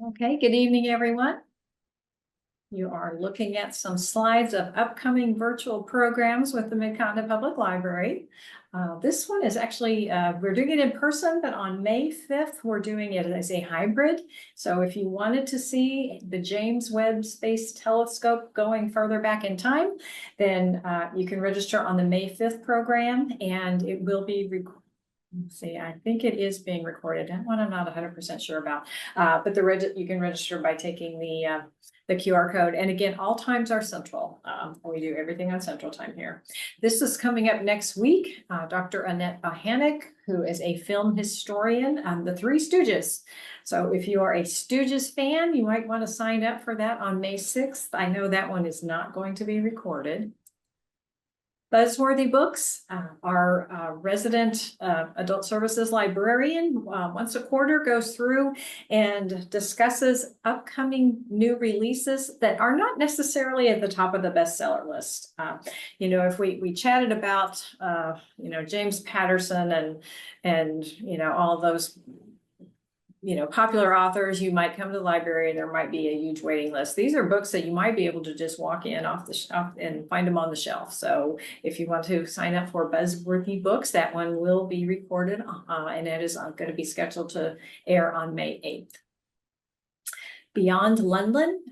Okay, good evening, everyone. You are looking at some slides of upcoming virtual programs with the Mid-Continent Public Library. This one is actually, we're doing it in person, but on May 5th, we're doing it as a hybrid. So if you wanted to see the James Webb Space Telescope going further back in time, then you can register on the May 5th program, and it will be recorded. See, I think it is being recorded. That one I'm not 100% sure about. But you can register by taking the QR code. And again, all times are central. We do everything on central time here. This is coming up next week. Dr. Annette Bohanec, who is a film historian on the Three Stooges. So if you are a Stooges fan, you might want to sign up for that on May 6th. I know that one is not going to be recorded. Buzzworthy Books, our resident adult services librarian once a quarter goes through and discusses upcoming new releases that are not necessarily at the top of the bestseller list. If we chatted about James Patterson and all those popular authors, you might come to the library and there might be a huge waiting list. These are books that you might be able to just walk in off the shelf and find them on the shelf. So if you want to sign up for Buzzworthy Books, that one will be recorded and it is going to be scheduled to air on May 8th. Beyond London,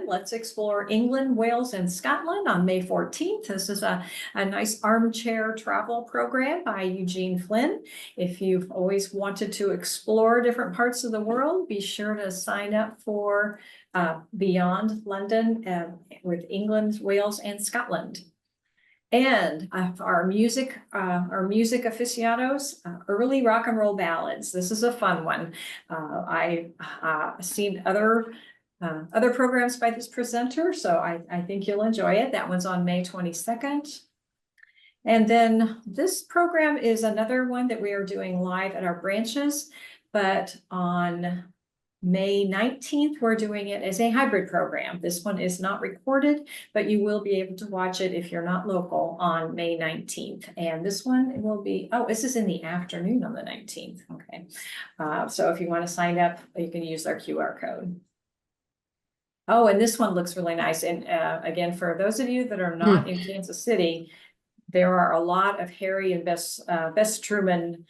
let's explore England, Wales, and Scotland on May 14th. This is a nice armchair travel program by Eugene Flynn. If you've always wanted to explore different parts of the world, be sure to sign up for Beyond London with England, Wales, and Scotland. And our music aficionados, early rock and roll ballads. This is a fun one. I've seen other programs by this presenter, so I think you'll enjoy it. That one's on May 22nd. And then this program is another one that we are doing live at our branches, but on May 19th, we're doing it as a hybrid program. This one is not recorded, but you will be able to watch it if you're not local on May 19th. And this one will be, this is in the afternoon on the 19th. Okay. So if you want to sign up, you can use our QR code. Oh, and this one looks really nice. And again, for those of you that are not in Kansas City, there are a lot of Harry and Bess Truman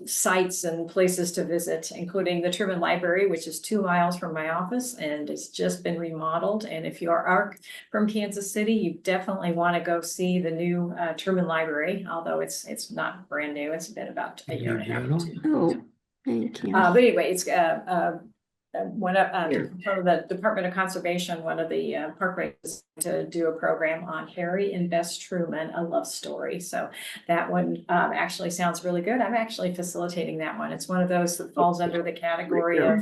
sites and places to visit, including the Truman Library, which is 2 miles from my office, and it's just been remodeled. And if you are from Kansas City, you definitely want to go see the new Truman Library, although it's not brand new. It's been about a year and a half. Oh, thank you. But anyway, it's one of the Department of Conservation, one of the park rangers, to do a program on Harry and Bess Truman, a love story. So that one actually sounds really good. I'm actually facilitating that one. It's one of those that falls under the category of,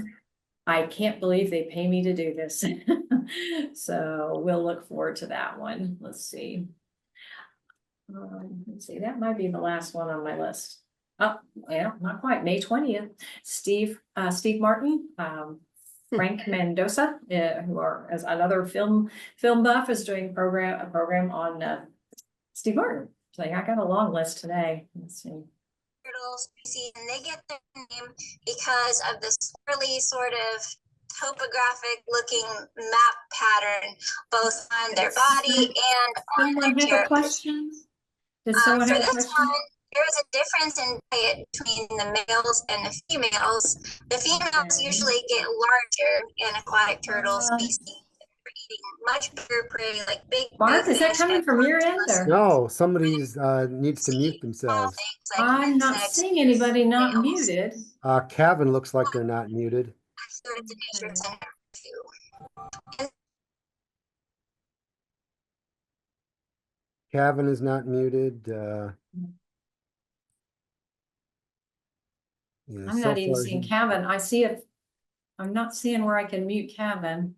I can't believe they pay me to do this. So we'll look forward to that one. Let's see. That might be the last one on my list. Oh, yeah, not quite. May 20th. Steve Martin, Frank Mendoza, who as another film buff, is doing a program on Steve Martin. So I got a long list today. Let's see. Turtle species, and they get their name because of this really sort of topographic looking map pattern, both on their body and on Someone their have a question? Did someone have a question? There is a difference in diet between the males and the females. The females usually get larger in aquatic turtle species. They're eating much bigger prey, like big. Mark, is that coming from your end? Or? No, somebody needs to mute themselves. Like I'm not seeing anybody not muted. Kevin looks like they're not muted. Kevin is not muted. Yeah, I'm not even seeing Kevin. I see it. I'm not seeing where I can mute Kevin.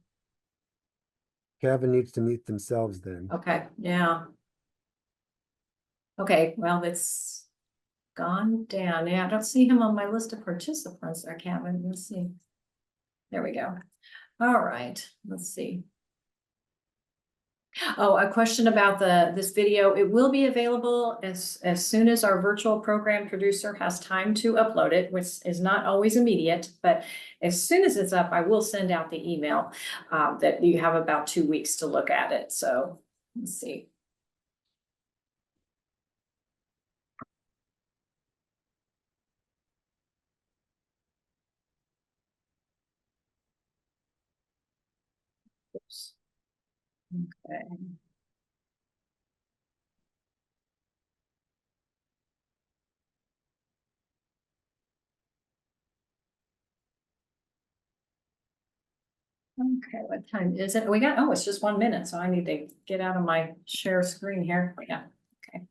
Kevin needs to mute themselves then. Okay, yeah. Okay, well, it's gone down. Yeah, I don't see him on my list of participants there, Kevin. Let's see. There we go. All right, let's see. Oh, a question about this video. It will be available as soon as our virtual program producer has time to upload it, which is not always immediate, but as soon as it's up, I will send out the email that you have about 2 weeks to look at it. So let's see. Oops. Okay. Okay, what time is it? We got, oh, it's just 1 minute, so I need to get out of my share screen here. Yeah, okay.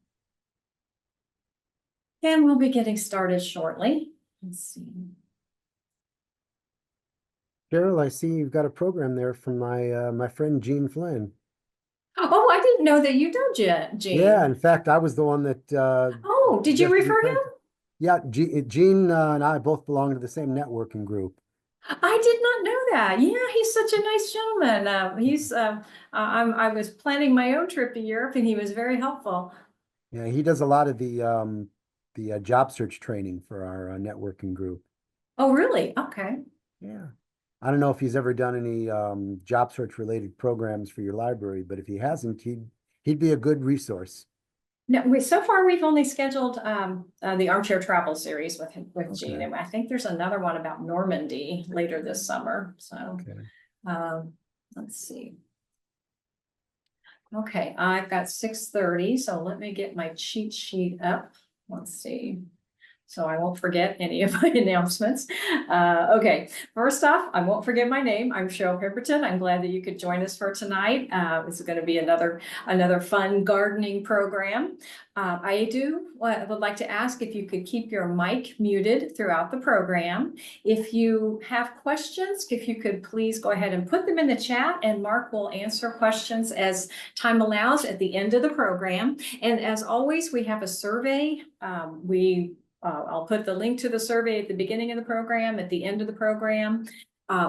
And we'll be getting started shortly. Let's see. Cheryl, I see you've got a program there from my friend Gene Flynn. Oh, I didn't know that you know Gene. Yeah, in fact, I was the one that Oh, did you suggested we refer him? plan- Yeah, Gene and I both belong to the same networking group. I did not know that. Yeah, he's such a nice gentleman. I was planning my own trip to Europe and he was very helpful. Yeah, he does a lot of the job search training for our networking group. Oh, really? Okay. Yeah. I don't know if he's ever done any job search related programs for your library, but if he hasn't, he'd be a good resource. No, so far we've only scheduled the Armchair Travel series with Gene, Okay. and I think there's another one about Normandy later this summer. So Okay. let's see. Okay, I've got 6:30, so let me get my cheat sheet up. Let's see. So I won't forget any of my announcements. Okay, first off, I won't forget my name. I'm Cheryl Pemberton. I'm glad that you could join us for tonight. This is going to be another fun gardening program. I would like to ask if you could keep your mic muted throughout the program. If you have questions, if you could please go ahead and put them in the chat, and Mark will answer questions as time allows at the end of the program. And as always, we have a survey. I'll put the link to the survey at the beginning of the program, at the end of the program.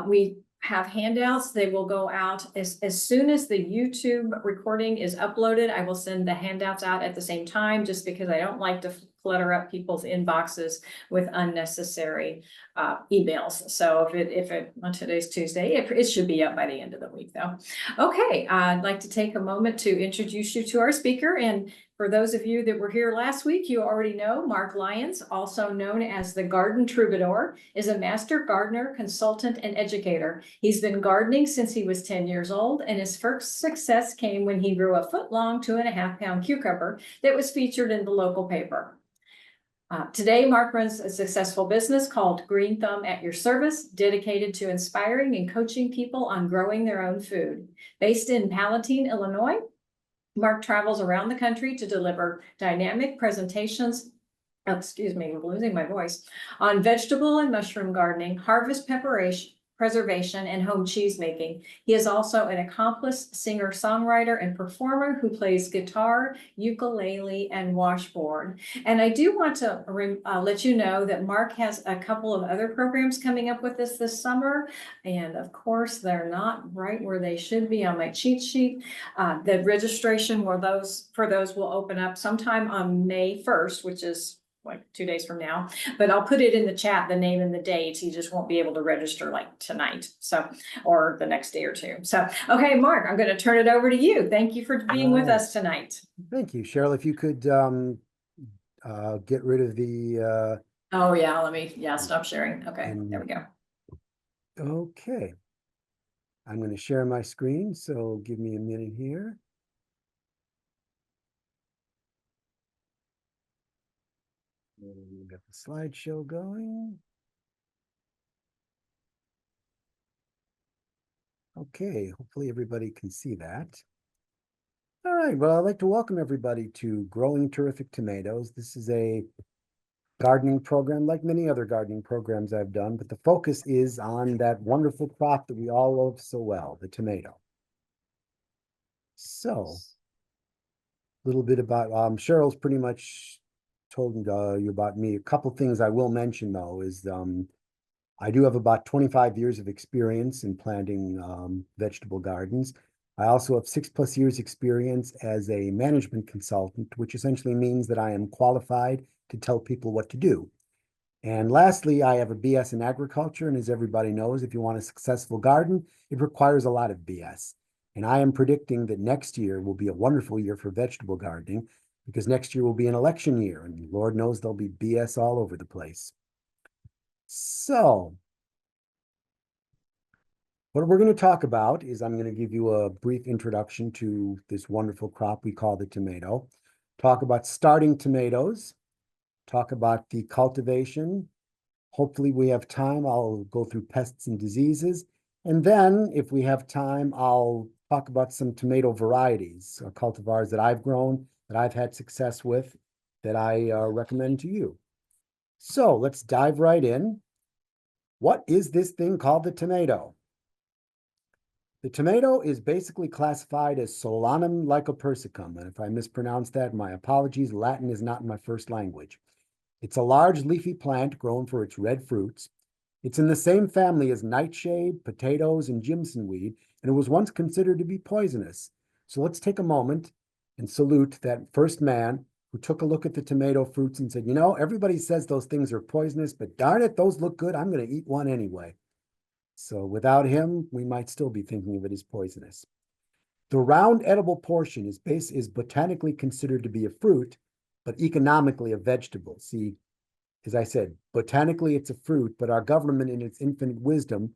We have handouts. They will go out as soon as the YouTube recording is uploaded. I will send the handouts out at the same time, just because I don't like to clutter up people's inboxes with unnecessary emails. So on today's Tuesday, it should be up by the end of the week though. Okay, I'd like to take a moment to introduce you to our speaker. And for those of you that were here last week, you already know Mark Lyons, also known as the Garden Troubadour, is a master gardener, consultant, and educator. He's been gardening since he was 10 years old, and his first success came when he grew a foot-long, 2.5-pound cucumber that was featured in the local paper. Today, Mark runs a successful business called Green Thumb at Your Service, dedicated to inspiring and coaching people on growing their own food. Based in Palatine, Illinois, Mark travels around the country to deliver dynamic presentations, excuse me, I'm losing my voice, on vegetable and mushroom gardening, harvest preservation, and home cheese making. He is also an accomplished singer, songwriter, and performer who plays guitar, ukulele, and washboard. And I do want to let you know that Mark has a couple of other programs coming up with us this summer. And of course, they're not right where they should be on my cheat sheet. The registration for those will open up sometime on May 1st, which is like 2 days from now, but I'll put it in the chat, the name and the date. You just won't be able to register like tonight, or the next day or two. So, okay, Mark, I'm going to turn it over to you. Thank you for being with us tonight. Thank you, Cheryl. If you could get rid of the oh yeah, stop sharing. Okay, there we go. Okay. I'm going to share my screen, so give me a minute here. We got the slideshow going. Okay, hopefully everybody can see that. All right, well, I'd like to welcome everybody to Growing Terrific Tomatoes. This is a gardening program like many other gardening programs I've done, but the focus is on that wonderful crop that we all love so well, the tomato. So, a little bit about, Cheryl's pretty much told you about me. A couple things I will mention though is I do have about 25 years of experience in planting vegetable gardens. I also have 6+ years experience as a management consultant, which essentially means that I am qualified to tell people what to do. And lastly, I have a BS in agriculture. And as everybody knows, if you want a successful garden, it requires a lot of BS. And I am predicting that next year will be a wonderful year for vegetable gardening because next year will be an election year and Lord knows there'll be BS all over the place. So what we're going to talk about is I'm going to give you a brief introduction to this wonderful crop we call the tomato, talk about starting tomatoes, talk about the cultivation. Hopefully we have time. I'll go through pests and diseases. And then if we have time, I'll talk about some tomato varieties or cultivars that I've grown, that I've had success with, that I recommend to you. So let's dive right in. What is this thing called the tomato? The tomato is basically classified as Solanum lycopersicum. And if I mispronounce that, my apologies. Latin is not my first language. It's a large leafy plant grown for its red fruits. It's in the same family as nightshade, potatoes, and jimsonweed, and it was once considered to be poisonous. So let's take a moment and salute that first man who took a look at the tomato fruits and said, you know, everybody says those things are poisonous, but darn it, those look good. I'm going to eat one anyway. So without him, we might still be thinking of it as poisonous. The round edible portion is botanically considered to be a fruit, but economically a vegetable. See, as I said, botanically it's a fruit, but our government in its infinite wisdom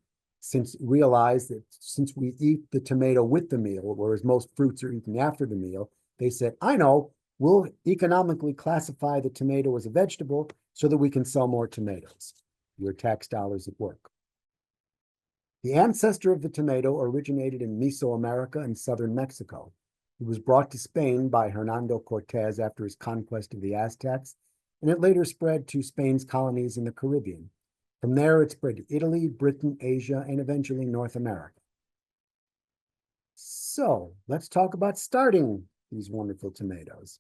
realized that since we eat the tomato with the meal, whereas most fruits are eaten after the meal, they said, I know, we'll economically classify the tomato as a vegetable so that we can sell more tomatoes. Your tax dollars at work. The ancestor of the tomato originated in Mesoamerica and southern Mexico. It was brought to Spain by Hernando Cortez after his conquest of the Aztecs, and it later spread to Spain's colonies in the Caribbean. From there, it spread to Italy, Britain, Asia, and eventually North America. So let's talk about starting these wonderful tomatoes.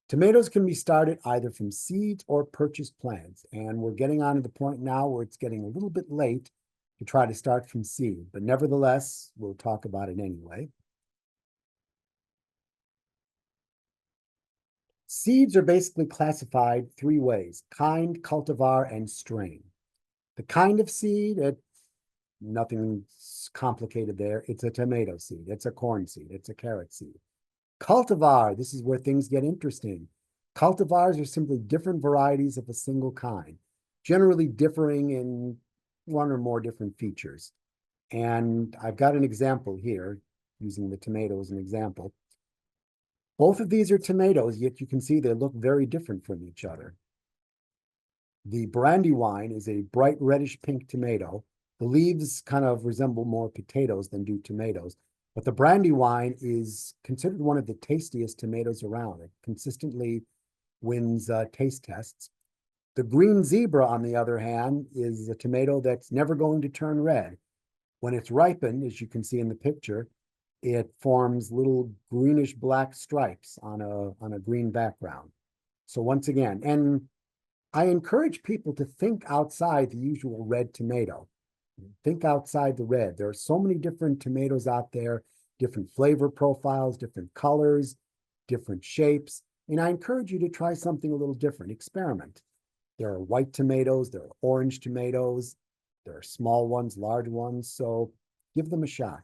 Tomatoes can be started either from seeds or purchased plants, and we're getting on to the point now where it's getting a little bit late to try to start from seed, but nevertheless, we'll talk about it anyway. Seeds are basically classified 3 ways: kind, cultivar, and strain. The kind of seed, nothing complicated there. It's a tomato seed, it's a corn seed, it's a carrot seed. Cultivar, this is where things get interesting. Cultivars are simply different varieties of a single kind, generally differing in 1 or more different features. And I've got an example here, using the tomato as an example. Both of these are tomatoes, yet you can see they look very different from each other. The Brandywine is a bright reddish pink tomato. The leaves kind of resemble more potatoes than do tomatoes, but the Brandywine is considered one of the tastiest tomatoes around. It consistently wins taste tests. The Green Zebra, on the other hand, is a tomato that's never going to turn red. When it's ripened, as you can see in the picture, it forms little greenish black stripes on a green background. So once again, and I encourage people to think outside the usual red tomato. Think outside the red. There are so many different tomatoes out there, different flavor profiles, different colors, different shapes. And I encourage you to try something a little different. Experiment. There are white tomatoes, there are orange tomatoes, there are small ones, large ones. So give them a shot.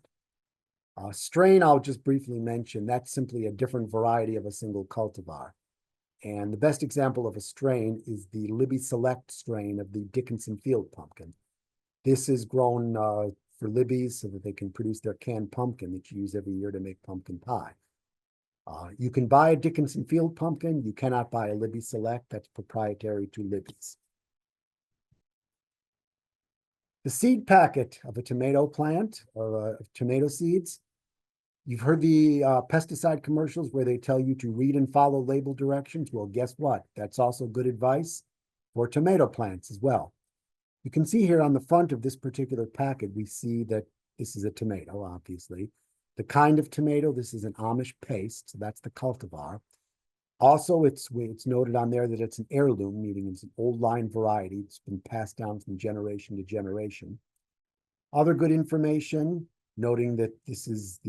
Strain, I'll just briefly mention, that's simply a different variety of a single cultivar. And the best example of a strain is the Libby Select strain of the Dickinson Field pumpkin. This is grown for Libby's so that they can produce their canned pumpkin that you use every year to make pumpkin pie. You can buy a Dickinson Field pumpkin. You cannot buy a Libby Select. That's proprietary to Libby's. The seed packet of a tomato plant or tomato seeds. You've heard the pesticide commercials where they tell you to read and follow label directions. Well, guess what? That's also good advice for tomato plants as well. You can see here on the front of this particular packet, we see that this is a tomato, obviously. The kind of tomato, this is an Amish paste, so that's the cultivar. Also, it's noted on there that it's an heirloom, meaning it's an old line variety. It's been passed down from generation to generation. Other good information, noting that this is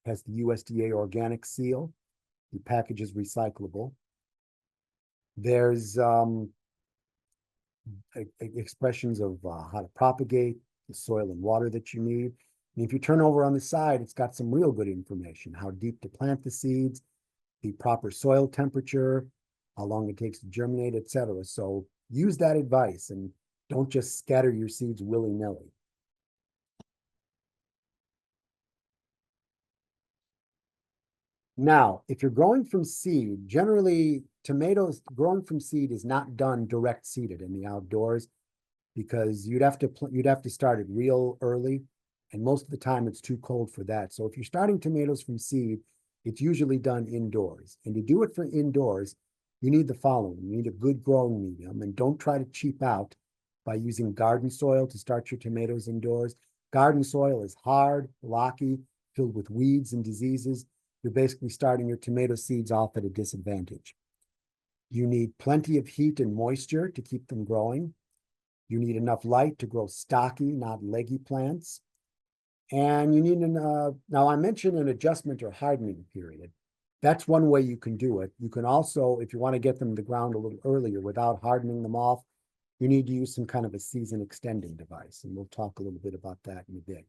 has the USDA organic seal. The package is recyclable. There's expressions of how to propagate, the soil and water that you need. And if you turn over on the side, it's got some real good information, how deep to plant the seeds, the proper soil temperature, how long it takes to germinate, etc. So use that advice and don't just scatter your seeds willy-nilly. Now, if you're growing from seed, generally tomatoes growing from seed is not done direct seeded in the outdoors because you'd have to start it real early, and most of the time it's too cold for that. So if you're starting tomatoes from seed, it's usually done indoors. And to do it for indoors, you need the following. You need a good growing medium, and don't try to cheap out by using garden soil to start your tomatoes indoors. Garden soil is hard, locky, filled with weeds and diseases. You're basically starting your tomato seeds off at a disadvantage. You need plenty of heat and moisture to keep them growing. You need enough light to grow stocky, not leggy plants. And you need now I mentioned an adjustment or hardening period. That's one way you can do it. You can also, if you want to get them to the ground a little earlier without hardening them off, you need to use some kind of a season extending device. And we'll talk a little bit about that in a bit.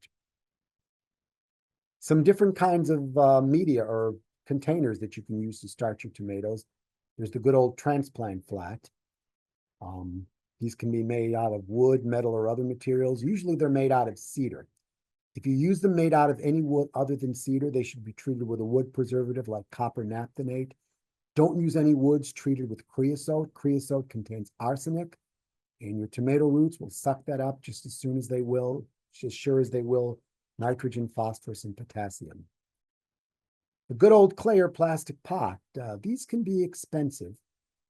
Some different kinds of media or containers that you can use to start your tomatoes. There's the good old transplant flat. These can be made out of wood, metal, or other materials. Usually they're made out of cedar. If you use them made out of any wood other than cedar, they should be treated with a wood preservative like copper naphthenate. Don't use any woods treated with creosote. Creosote contains arsenic, and your tomato roots will suck that up just as sure as they will nitrogen, phosphorus, and potassium. The good old clay or plastic pot, these can be expensive.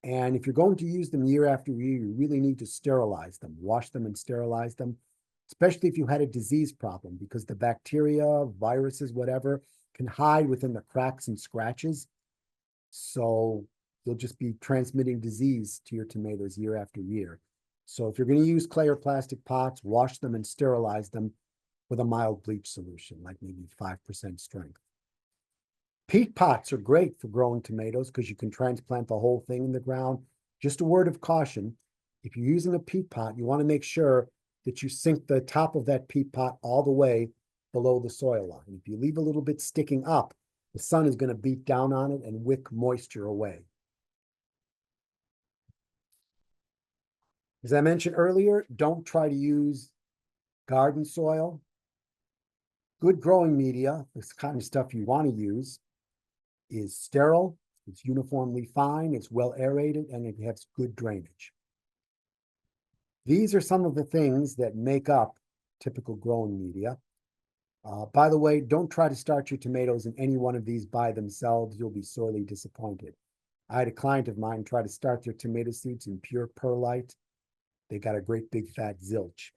And if you're going to use them year after year, you really need to sterilize them, wash them and sterilize them, especially if you had a disease problem, because the bacteria, viruses, whatever, can hide within the cracks and scratches. So you'll just be transmitting disease to your tomatoes year after year. So if you're going to use clay or plastic pots, wash them and sterilize them with a mild bleach solution, like maybe 5% strength. Peat pots are great for growing tomatoes because you can transplant the whole thing in the ground. Just a word of caution, if you're using a peat pot, you want to make sure that you sink the top of that peat pot all the way below the soil line. If you leave a little bit sticking up, the sun is going to beat down on it and wick moisture away. As I mentioned earlier, don't try to use garden soil. Good growing media, this kind of stuff you want to use, is sterile, it's uniformly fine, it's well aerated, and it has good drainage. These are some of the things that make up typical growing media. By the way, don't try to start your tomatoes in any one of these by themselves. You'll be sorely disappointed. I had a client of mine try to start their tomato seeds in pure perlite. They got a great big fat zilch.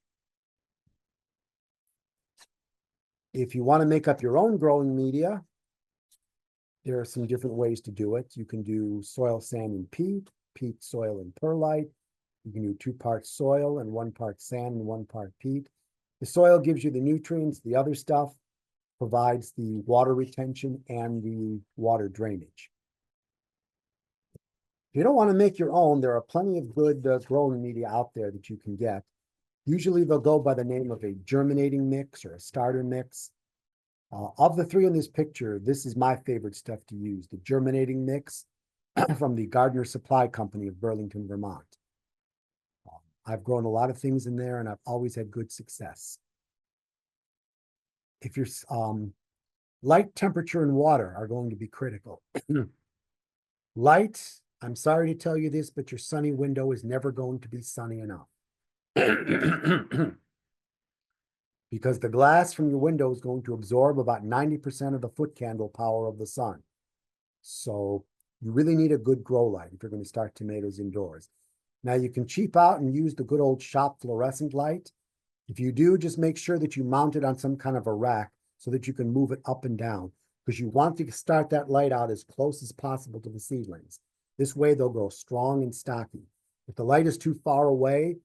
If you want to make up your own growing media, there are some different ways to do it. You can do soil, sand, and peat, peat, soil, and perlite. You can do 2 parts soil and 1 part sand and 1 part peat. The soil gives you the nutrients. The other stuff provides the water retention and the water drainage. If you don't want to make your own, there are plenty of good growing media out there that you can get. Usually they'll go by the name of a germinating mix or a starter mix. Of the 3 in this picture, this is my favorite stuff to use, the germinating mix from the Gardener Supply Company of Burlington, Vermont. I've grown a lot of things in there and I've always had good success. If you're light, temperature, and water are going to be critical. Light, I'm sorry to tell you this, but your sunny window is never going to be sunny enough. Because the glass from your window is going to absorb about 90% of the foot candle power of the sun. So you really need a good grow light if you're going to start tomatoes indoors. Now you can cheap out and use the good old shop fluorescent light. If you do, just make sure that you mount it on some kind of a rack so that you can move it up and down, because you want to start that light out as close as possible to the seedlings. This way they'll grow strong and stocky. If the light is too far away,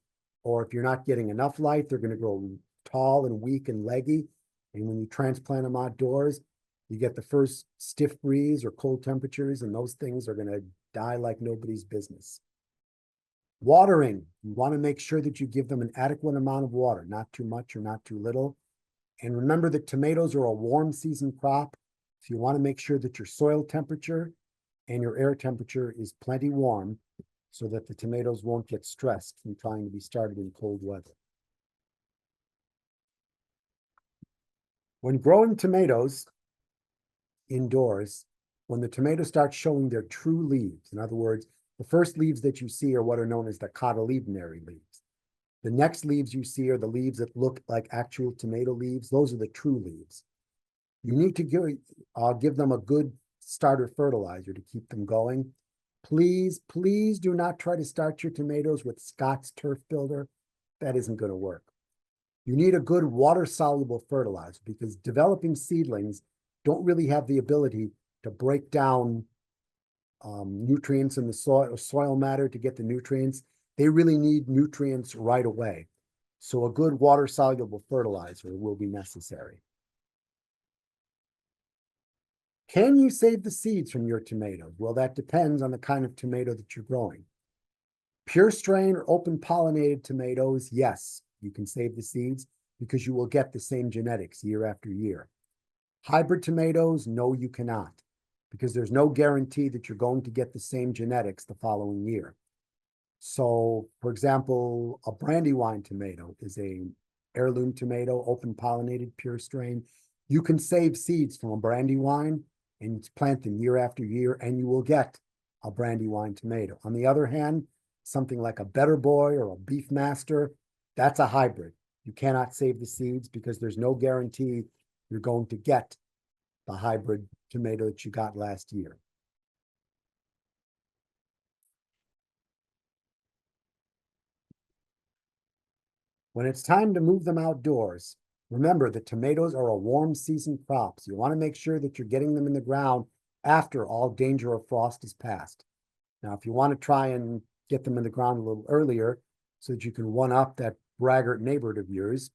or if you're not getting enough light, they're going to grow tall and weak and leggy, And when you transplant them outdoors, you get the first stiff breeze or cold temperatures, and those things are going to die like nobody's business. Watering, you want to make sure that you give them an adequate amount of water, not too much or not too little. And remember that tomatoes are a warm season crop. So you want to make sure that your soil temperature and your air temperature is plenty warm so that the tomatoes won't get stressed from trying to be started in cold weather. When growing tomatoes indoors, when the tomatoes start showing their true leaves, in other words, the first leaves that you see are what are known as the cotyledonary leaves. The next leaves you see are the leaves that look like actual tomato leaves. Those are the true leaves. You need to give them a good starter fertilizer to keep them going. Please, please do not try to start your tomatoes with Scott's Turf Builder. That isn't going to work. You need a good water-soluble fertilizer because developing seedlings don't really have the ability to break down nutrients in the soil matter to get the nutrients. They really need nutrients right away. So a good water-soluble fertilizer will be necessary. Can you save the seeds from your tomatoes? Well, that depends on the kind of tomato that you're growing. Pure strain or open pollinated tomatoes, yes, you can save the seeds because you will get the same genetics year after year. Hybrid tomatoes, no, you cannot, because there's no guarantee that you're going to get the same genetics the following year. So, for example, a Brandywine tomato is a heirloom tomato, open pollinated, pure strain. You can save seeds from a Brandywine and plant them year after year, and you will get a Brandywine tomato. On the other hand, something like a Better Boy or a Beefmaster, that's a hybrid. You cannot save the seeds because there's no guarantee you're going to get the hybrid tomato that you got last year. When it's time to move them outdoors, remember that tomatoes are a warm season crop. So you want to make sure that you're getting them in the ground after all danger of frost is past. Now, if you want to try and get them in the ground a little earlier so that you can one-up that braggart neighbor of yours,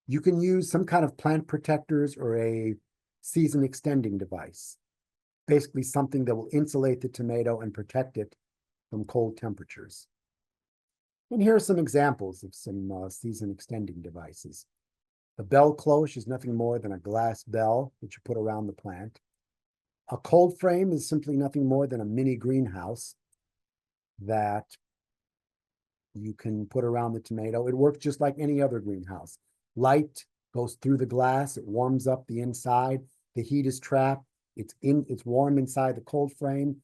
you can use some kind of plant protectors or a season extending device. Basically something that will insulate the tomato and protect it from cold temperatures. And here are some examples of some season extending devices. The bell cloche is nothing more than a glass bell that you put around the plant. A cold frame is simply nothing more than a mini greenhouse that you can put around the tomato. It works just like any other greenhouse. Light goes through the glass, it warms up the inside, the heat is trapped, it's warm inside the cold frame,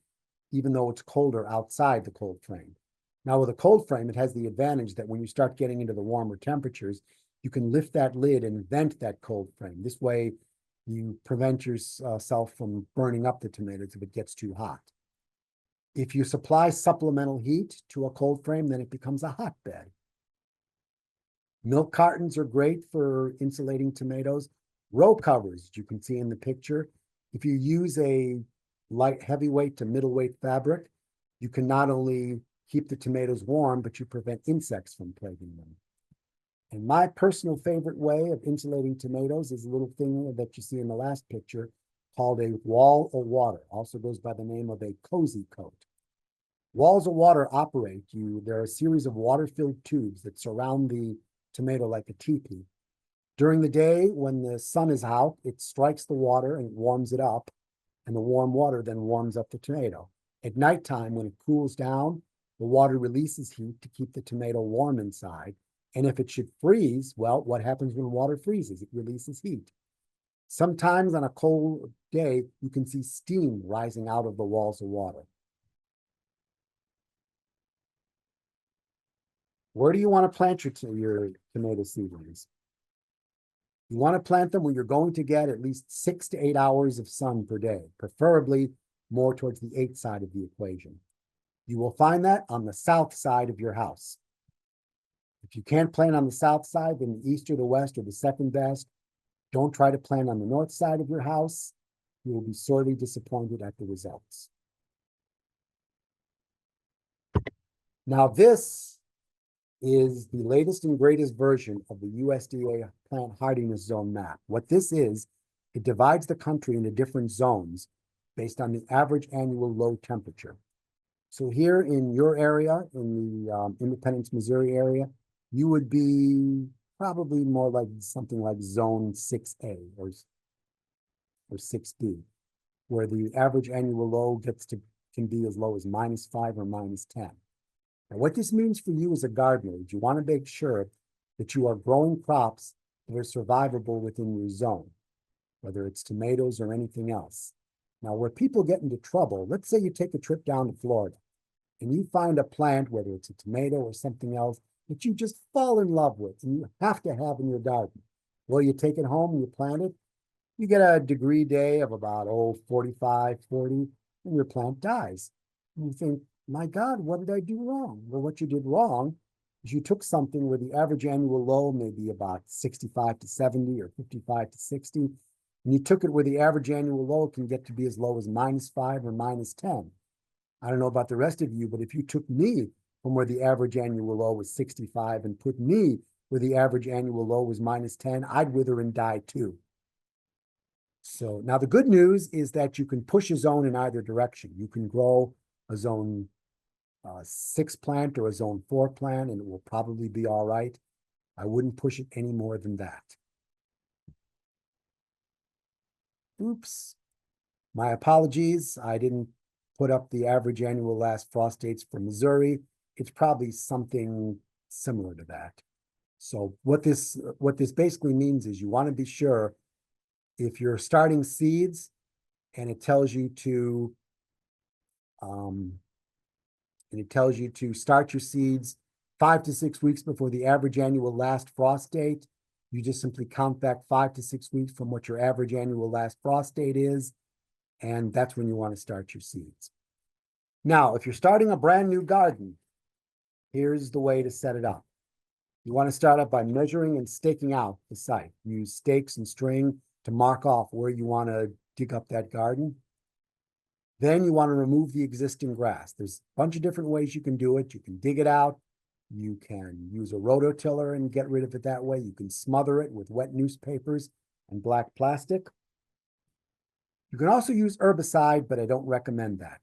even though it's colder outside the cold frame. Now with a cold frame, it has the advantage that when you start getting into the warmer temperatures, you can lift that lid and vent that cold frame. This way, you prevent yourself from burning up the tomatoes if it gets too hot. If you supply supplemental heat to a cold frame, then it becomes a hotbed. Milk cartons are great for insulating tomatoes. Row covers, as you can see in the picture, if you use a light heavyweight to middleweight fabric, you can not only keep the tomatoes warm, but you prevent insects from plaguing them. And my personal favorite way of insulating tomatoes is a little thing that you see in the last picture called a wall of water, also goes by the name of a cozy coat. Walls of water operate, there are a series of water-filled tubes that surround the tomato like a teepee. During the day, when the sun is out, it strikes the water and warms it up, and the warm water then warms up the tomato. At nighttime, when it cools down, the water releases heat to keep the tomato warm inside. And if it should freeze, well, what happens when water freezes? It releases heat. Sometimes on a cold day, you can see steam rising out of the walls of water. Where do you want to plant your tomato seedlings? You want to plant them where you're going to get at least 6 to 8 hours of sun per day, preferably more towards the 8 side of the equation. You will find that on the south side of your house. If you can't plant on the south side, then the east or the west are the second best. Don't try to plant on the north side of your house. You will be sorely disappointed at the results. Now this is the latest and greatest version of the USDA plant hardiness zone map. What this is, it divides the country into different zones based on the average annual low temperature. So here in your area, in the Independence, Missouri area, you would be probably more like something like zone 6A or 6B, where the average annual low can be as low as -5 or -10. Now, what this means for you as a gardener is you want to make sure that you are growing crops that are survivable within your zone, whether it's tomatoes or anything else. Now, where people get into trouble, let's say you take a trip down to Florida and you find a plant, whether it's a tomato or something else, that you just fall in love with and you have to have in your garden. Well, you take it home and you plant it, you get a degree day of about, 45, 40, and your plant dies. And you think, my God, what did I do wrong? Well, what you did wrong is you took something where the average annual low may be about 65 to 70 or 55 to 60, and you took it where the average annual low can get to be as low as -5 or -10. I don't know about the rest of you, but if you took me from where the average annual low was 65 and put me where the average annual low was -10, I'd wither and die too. So now the good news is that you can push a zone in either direction. You can grow a zone 6 plant or a zone 4 plant, and it will probably be all right. I wouldn't push it any more than that. Oops. My apologies. I didn't put up the average annual last frost dates for Missouri. It's probably something similar to that. So what this basically means is you want to be sure if you're starting seeds and it tells you to start your seeds 5 to 6 weeks before the average annual last frost date, you just simply count back 5 to 6 weeks from what your average annual last frost date is, and that's when you want to start your seeds. Now, if you're starting a brand new garden, here's the way to set it up. You want to start up by measuring and staking out the site. Use stakes and string to mark off where you want to dig up that garden. Then you want to remove the existing grass. There's a bunch of different ways you can do it. You can dig it out. You can use a rototiller and get rid of it that way. You can smother it with wet newspapers and black plastic. You can also use herbicide, but I don't recommend that.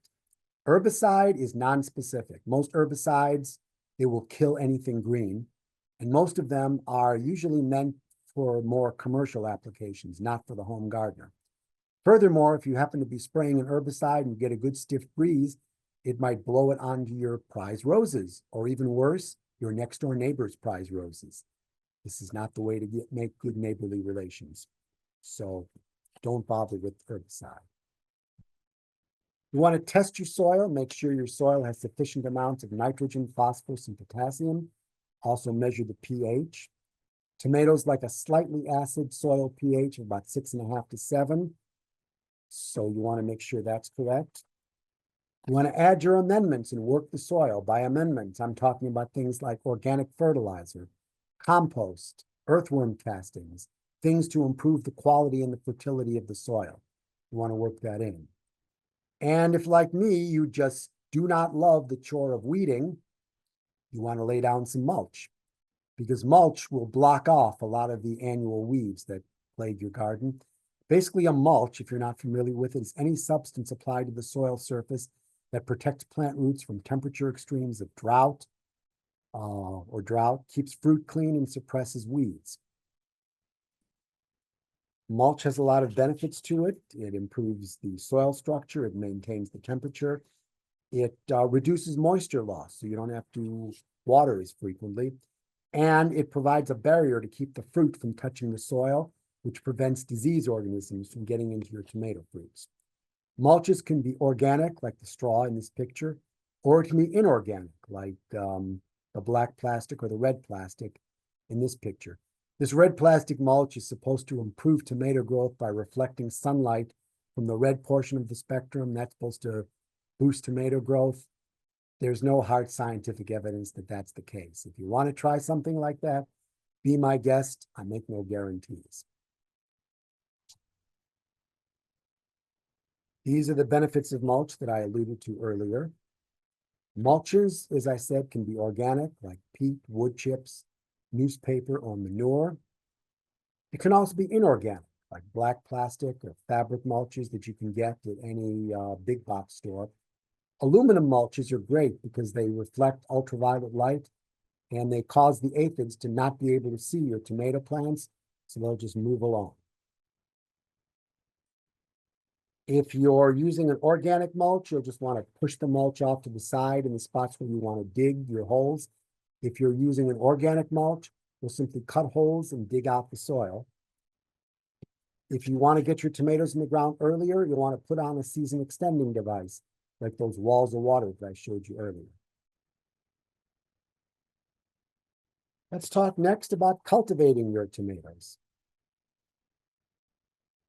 Herbicide is non-specific. Most herbicides, they will kill anything green, and most of them are usually meant for more commercial applications, not for the home gardener. Furthermore, if you happen to be spraying an herbicide and get a good stiff breeze, it might blow it onto your prize roses, or even worse, your next door neighbor's prize roses. This is not the way to make good neighborly relations. So don't bother with herbicide. You want to test your soil, make sure your soil has sufficient amounts of nitrogen, phosphorus, and potassium. Also measure the pH. Tomatoes like a slightly acid soil pH of about 6.5 to 7. So you want to make sure that's correct. You want to add your amendments and work the soil. By amendments, I'm talking about things like organic fertilizer, compost, earthworm castings, things to improve the quality and the fertility of the soil. You want to work that in. And if, like me, you just do not love the chore of weeding, you want to lay down some mulch, because mulch will block off a lot of the annual weeds that plague your garden. Basically, a mulch, if you're not familiar with it, is any substance applied to the soil surface that protects plant roots from temperature extremes of drought, keeps fruit clean, and suppresses weeds. Mulch has a lot of benefits to it. It improves the soil structure. It maintains the temperature. It reduces moisture loss, so you don't have to water as frequently. And it provides a barrier to keep the fruit from touching the soil, which prevents disease organisms from getting into your tomato fruits. Mulches can be organic, like the straw in this picture, or it can be inorganic, like the black plastic or the red plastic in this picture. This red plastic mulch is supposed to improve tomato growth by reflecting sunlight from the red portion of the spectrum. That's supposed to boost tomato growth. There's no hard scientific evidence that that's the case. If you want to try something like that, be my guest. I make no guarantees. These are the benefits of mulch that I alluded to earlier. Mulches, as I said, can be organic, like peat, wood chips, newspaper, or manure. It can also be inorganic, like black plastic or fabric mulches that you can get at any big box store. Aluminum mulches are great because they reflect ultraviolet light and they cause the aphids to not be able to see your tomato plants, so they'll just move along. If you're using an organic mulch, you'll just want to push the mulch off to the side in the spots where you want to dig your holes. If you're using an organic mulch, you'll simply cut holes and dig out the soil. If you want to get your tomatoes in the ground earlier, you'll want to put on a season extending device, like those walls of water that I showed you earlier. Let's talk next about cultivating your tomatoes.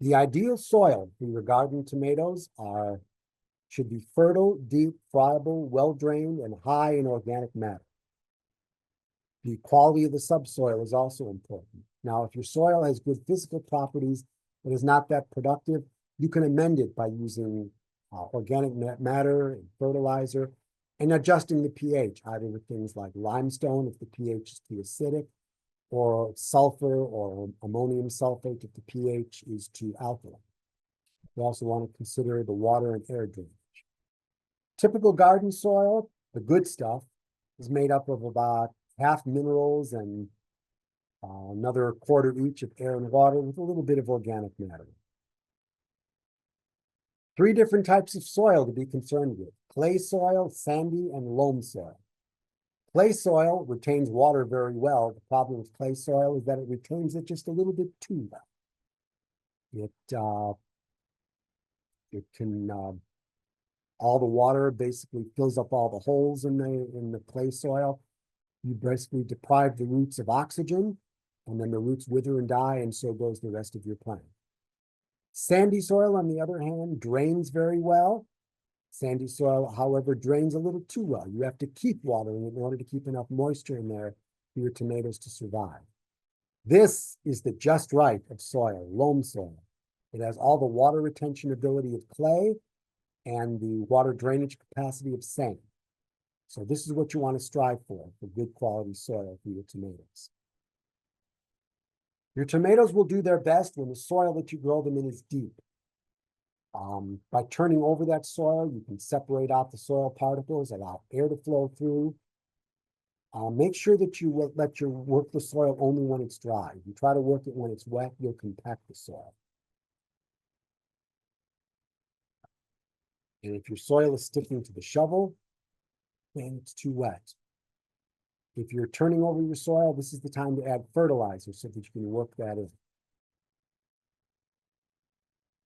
The ideal soil for your garden tomatoes should be fertile, deep, friable, well-drained, and high in organic matter. The quality of the subsoil is also important. Now, if your soil has good physical properties but is not that productive, you can amend it by using organic matter and fertilizer and adjusting the pH, either with things like limestone if the pH is too acidic, or sulfur or ammonium sulfate if the pH is too alkaline. You also want to consider the water and air drainage. Typical garden soil, the good stuff, is made up of about half minerals and another quarter each of air and water with a little bit of organic matter. 3 different types of soil to be concerned with: clay soil, sandy, and loam soil. Clay soil retains water very well. The problem with clay soil is that it retains it just a little bit too well. It can all the water basically fills up all the holes in the clay soil. You basically deprive the roots of oxygen, and then the roots wither and die, and so goes the rest of your plant. Sandy soil, on the other hand, drains very well. Sandy soil, however, drains a little too well. You have to keep watering in order to keep enough moisture in there for your tomatoes to survive. This is the just right of soil, loam soil. It has all the water retention ability of clay and the water drainage capacity of sand. So this is what you want to strive for good quality soil for your tomatoes. Your tomatoes will do their best when the soil that you grow them in is deep. By turning over that soil, you can separate out the soil particles, allow air to flow through. Make sure that you will work the soil only when it's dry. If you try to work it when it's wet, you'll compact the soil. And if your soil is sticking to the shovel, then it's too wet. If you're turning over your soil, this is the time to add fertilizer so that you can work that in.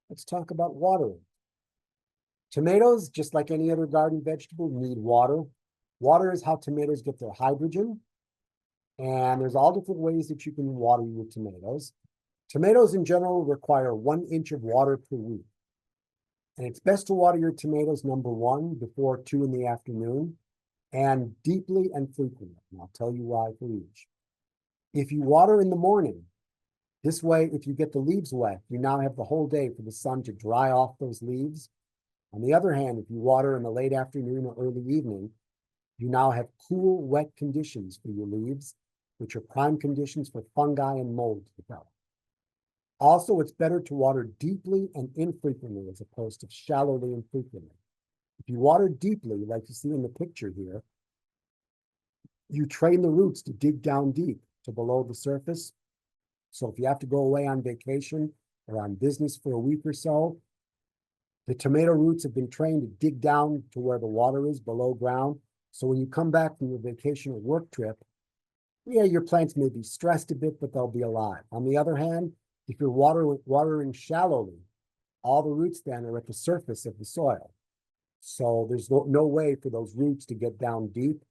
Let's talk about watering. Tomatoes, just like any other garden vegetable, need water. Water is how tomatoes get their hydrogen. And there's all different ways that you can water your tomatoes. Tomatoes in general require 1 inch of water per week. And it's best to water your tomatoes, number 1, before 2 in the afternoon, and deeply and frequently. And I'll tell you why for each. If you water in the morning, this way, if you get the leaves wet, you now have the whole day for the sun to dry off those leaves. On the other hand, if you water in the late afternoon or early evening, you now have cool, wet conditions for your leaves, which are prime conditions for fungi and mold to develop. Also, it's better to water deeply and infrequently as opposed to shallowly and frequently. If you water deeply, like you see in the picture here, you train the roots to dig down deep to below the surface. So if you have to go away on vacation or on business for a week or so, the tomato roots have been trained to dig down to where the water is below ground. So when you come back from your vacation or work trip, yeah, your plants may be stressed a bit, but they'll be alive. On the other hand, if you're watering shallowly, all the roots then are at the surface of the soil. So there's no way for those roots to get down deep.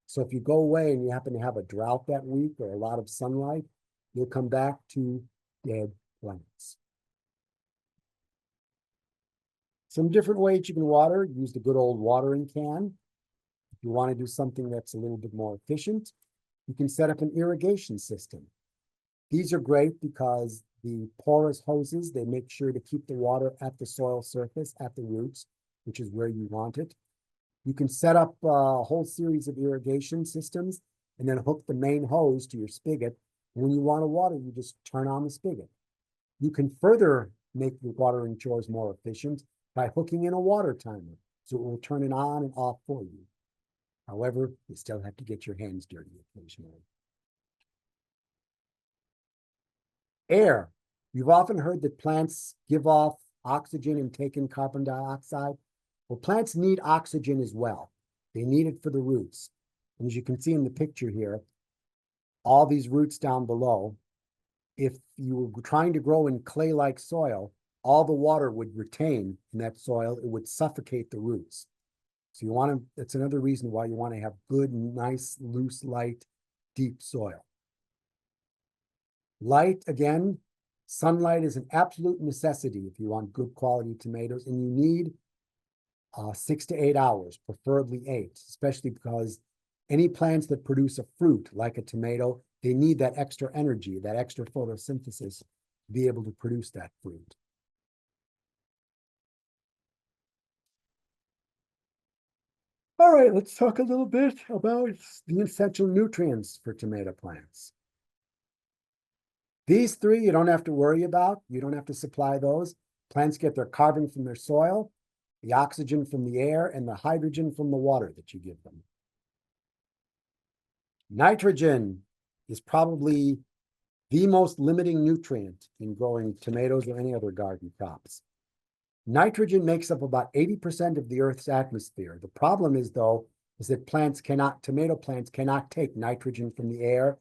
So if you go away and you happen to have a drought that week or a lot of sunlight, you'll come back to dead plants. Some different ways you can water. Use the good old watering can. If you want to do something that's a little bit more efficient, you can set up an irrigation system. These are great because the porous hoses, they make sure to keep the water at the soil surface, at the roots, which is where you want it. You can set up a whole series of irrigation systems and then hook the main hose to your spigot. When you want to water, you just turn on the spigot. You can further make your watering chores more efficient by hooking in a water timer, so it will turn it on and off for you. However, you still have to get your hands dirty occasionally. Air. You've often heard that plants give off oxygen and take in carbon dioxide. Well, plants need oxygen as well. They need it for the roots. And as you can see in the picture here, all these roots down below, if you were trying to grow in clay-like soil, all the water would retain in that soil. It would suffocate the roots. So you want to, that's another reason why you want to have good, nice, loose, light, deep soil. Light, again, sunlight is an absolute necessity if you want good quality tomatoes, and you need 6 to 8 hours, preferably 8, especially because any plants that produce a fruit like a tomato, they need that extra energy, that extra photosynthesis to be able to produce that fruit. All right, let's talk a little bit about the essential nutrients for tomato plants. These 3 you don't have to worry about. You don't have to supply those. Plants get their carbon from their soil, the oxygen from the air, and the hydrogen from the water that you give them. Nitrogen is probably the most limiting nutrient in growing tomatoes or any other garden crops. Nitrogen makes up about 80% of the Earth's atmosphere. The problem is, though, is that tomato plants cannot take nitrogen from the air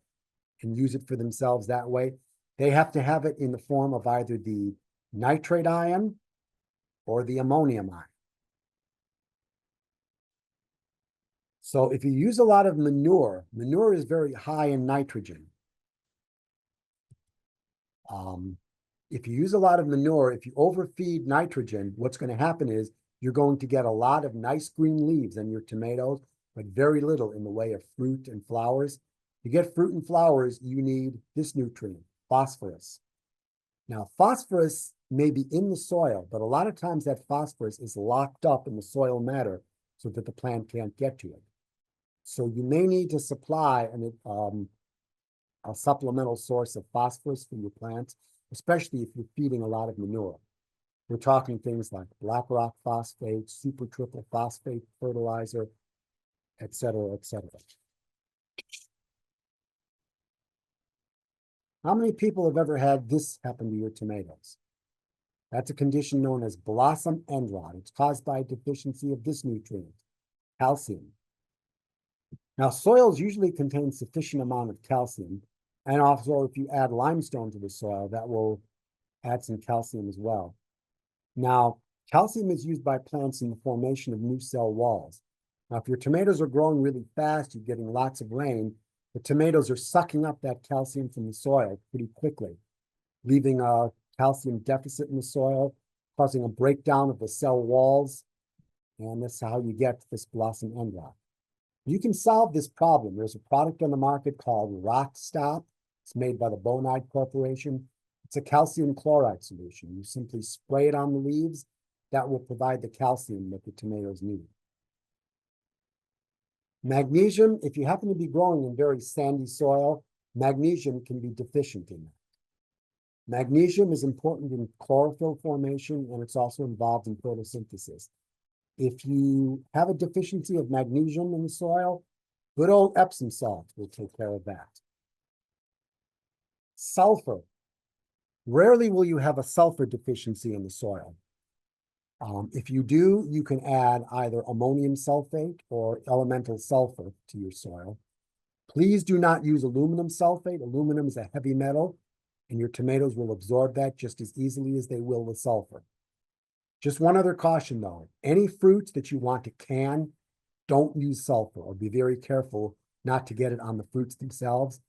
and use it for themselves that way. They have to have it in the form of either the nitrate ion or the ammonium ion. So if you use a lot of manure, manure is very high in nitrogen. If you use a lot of manure, if you overfeed nitrogen, what's going to happen is you're going to get a lot of nice green leaves on your tomatoes, but very little in the way of fruit and flowers. To get fruit and flowers, you need this nutrient, phosphorus. Now, phosphorus may be in the soil, but a lot of times that phosphorus is locked up in the soil matter so that the plant can't get to it. So you may need to supply a supplemental source of phosphorus for your plants, especially if you're feeding a lot of manure. We're talking things like black rock phosphate, super triple phosphate fertilizer, et cetera, et cetera. How many people have ever had this happen to your tomatoes? That's a condition known as blossom end rot. It's caused by a deficiency of this nutrient, calcium. Now, soils usually contain sufficient amount of calcium, and also if you add limestone to the soil, that will add some calcium as well. Now, calcium is used by plants in the formation of new cell walls. Now, if your tomatoes are growing really fast, you're getting lots of rain, the tomatoes are sucking up that calcium from the soil pretty quickly, leaving a calcium deficit in the soil, causing a breakdown of the cell walls, and that's how you get this blossom end rot. You can solve this problem. There's a product on the market called Rock Stop. It's made by the Bonide Corporation. It's a calcium chloride solution. You simply spray it on the leaves. That will provide the calcium that the tomatoes need. Magnesium, if you happen to be growing in very sandy soil, magnesium can be deficient in that. Magnesium is important in chlorophyll formation, and it's also involved in photosynthesis. If you have a deficiency of magnesium in the soil, good old Epsom salt will take care of that. Sulfur. Rarely will you have a sulfur deficiency in the soil. If you do, you can add either ammonium sulfate or elemental sulfur to your soil. Please do not use aluminum sulfate. Aluminum is a heavy metal, and your tomatoes will absorb that just as easily as they will the sulfur. Just one other caution, though. Any fruits that you want to can, don't use sulfur, or be very careful not to get it on the fruits themselves,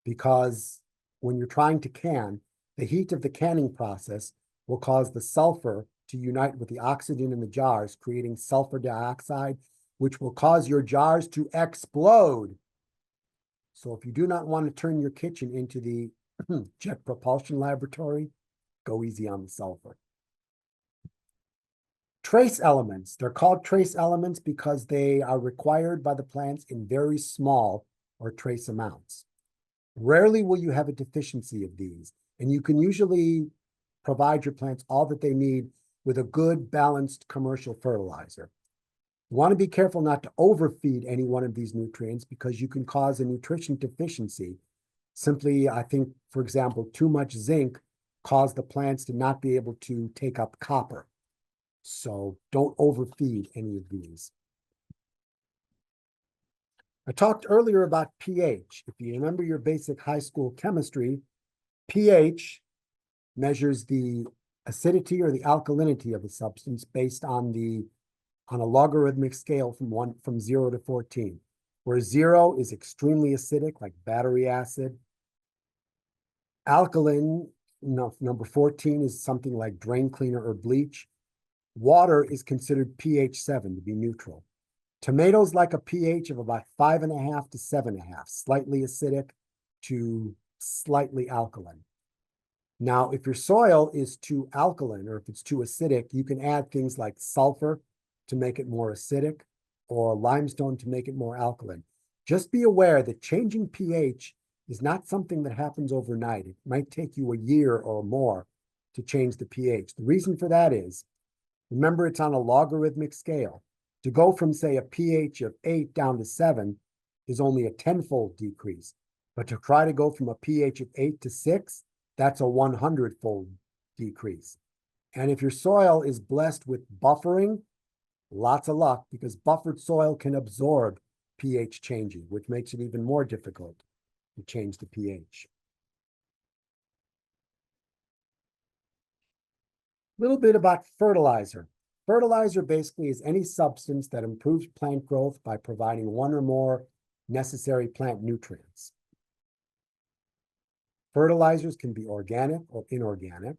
because when you're trying to can, the heat of the canning process will cause the sulfur to unite with the oxygen in the jars, creating sulfur dioxide, which will cause your jars to explode. So if you do not want to turn your kitchen into the jet propulsion laboratory, go easy on the sulfur. Trace elements. They're called trace elements because they are required by the plants in very small or trace amounts. Rarely will you have a deficiency of these, and you can usually provide your plants all that they need with a good, balanced commercial fertilizer. You want to be careful not to overfeed any one of these nutrients because you can cause a nutrition deficiency. Simply, I think, for example, too much zinc caused the plants to not be able to take up copper. So don't overfeed any of these. I talked earlier about pH. If you remember your basic high school chemistry, pH measures the acidity or the alkalinity of a substance based on a logarithmic scale from 0 to 14, where 0 is extremely acidic, like battery acid. Alkaline, number 14, is something like drain cleaner or bleach. Water is considered pH 7 to be neutral. Tomatoes like a pH of about 5.5 to 7.5, slightly acidic to slightly alkaline. Now, if your soil is too alkaline or if it's too acidic, you can add things like sulfur to make it more acidic or limestone to make it more alkaline. Just be aware that changing pH is not something that happens overnight. It might take you a year or more to change the pH. The reason for that is, remember, it's on a logarithmic scale. To go from, say, a pH of 8 down to 7 is only a 10-fold decrease. But to try to go from a pH of 8 to 6, that's a 100-fold decrease. And if your soil is blessed with buffering, lots of luck, because buffered soil can absorb pH changing, which makes it even more difficult to change the pH. A little bit about fertilizer. Fertilizer basically is any substance that improves plant growth by providing one or more necessary plant nutrients. Fertilizers can be organic or inorganic.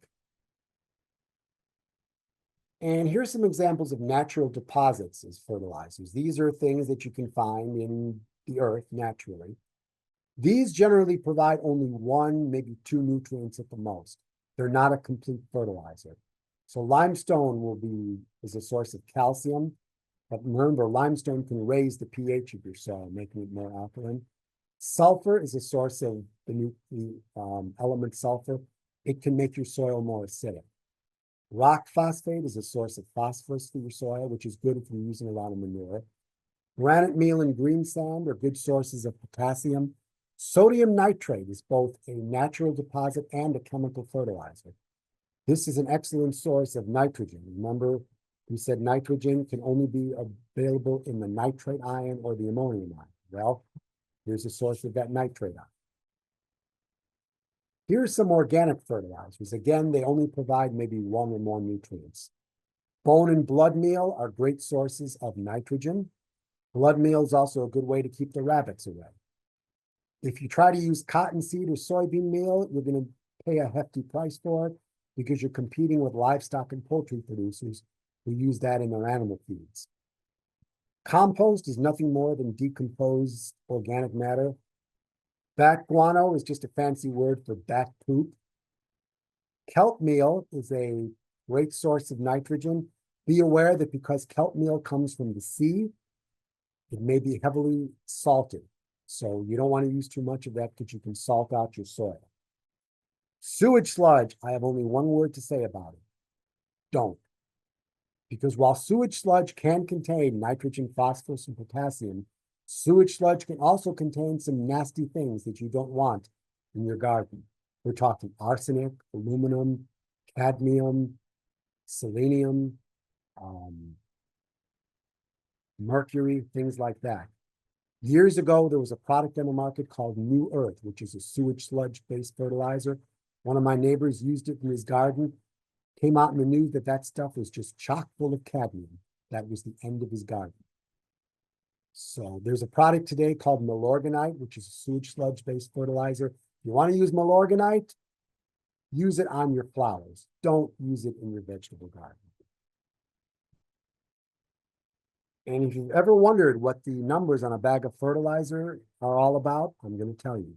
And here's some examples of natural deposits as fertilizers. These are things that you can find in the earth naturally. These generally provide only one, maybe two nutrients at the most. They're not a complete fertilizer. So limestone is a source of calcium, but remember, limestone can raise the pH of your soil, making it more alkaline. Sulfur is a source of the element sulfur. It can make your soil more acidic. Rock phosphate is a source of phosphorus for your soil, which is good if you're using a lot of manure. Granite meal and green sand are good sources of potassium. Sodium nitrate is both a natural deposit and a chemical fertilizer. This is an excellent source of nitrogen. Remember, we said nitrogen can only be available in the nitrate ion or the ammonium ion. Well, here's a source of that nitrate ion. Here's some organic fertilizers. Again, they only provide maybe one or more nutrients. Bone and blood meal are great sources of nitrogen. Blood meal is also a good way to keep the rabbits away. If you try to use cottonseed or soybean meal, you're going to pay a hefty price for it because you're competing with livestock and poultry producers who use that in their animal feeds. Compost is nothing more than decomposed organic matter. Bat guano is just a fancy word for bat poop. Kelp meal is a great source of nitrogen. Be aware that because kelp meal comes from the sea, it may be heavily salted. So you don't want to use too much of that because you can salt out your soil. Sewage sludge, I have only one word to say about it. Don't. Because while sewage sludge can contain nitrogen, phosphorus, and potassium, sewage sludge can also contain some nasty things that you don't want in your garden. We're talking arsenic, aluminum, cadmium, selenium, mercury, things like that. Years ago, there was a product on the market called New Earth, which is a sewage sludge-based fertilizer. One of my neighbors used it in his garden. Came out in the news that stuff was just chock full of cadmium. That was the end of his garden. So there's a product today called Milorganite, which is a sewage sludge-based fertilizer. If you want to use Milorganite, use it on your flowers. Don't use it in your vegetable garden. And if you've ever wondered what the numbers on a bag of fertilizer are all about, I'm going to tell you.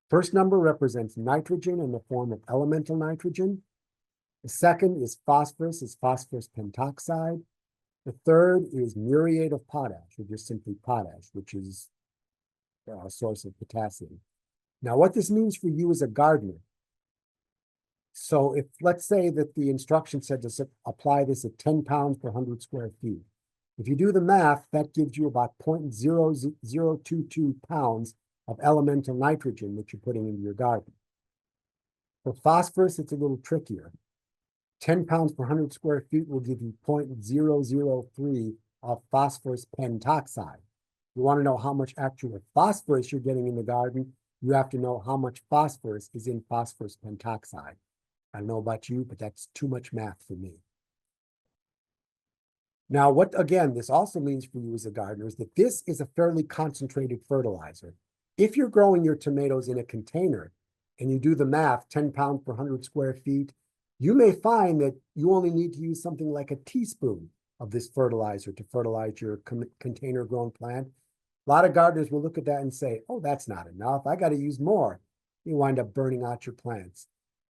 First number represents nitrogen in the form of elemental nitrogen. The second is phosphorus pentoxide. The third is muriate of potash, or just simply potash, which is a source of potassium. Now, what this means for you as a gardener. So if, let's say that the instruction said to apply this at 10 pounds per 100 square feet. If you do the math, that gives you about 0.0022 pounds of elemental nitrogen that you're putting into your garden. For phosphorus, it's a little trickier. 10 pounds per 100 square feet will give you 0.003 of phosphorus pentoxide. You want to know how much actual phosphorus you're getting in the garden, you have to know how much phosphorus is in phosphorus pentoxide. I don't know about you, but that's too much math for me. Now, what, again, this also means for you as a gardener is that this is a fairly concentrated fertilizer. If you're growing your tomatoes in a container and you do the math, 10 pounds per 100 square feet, you may find that you only need to use something like a teaspoon of this fertilizer to fertilize your container grown plant. A lot of gardeners will look at that and say, oh, that's not enough. I got to use more. You wind up burning out your plants.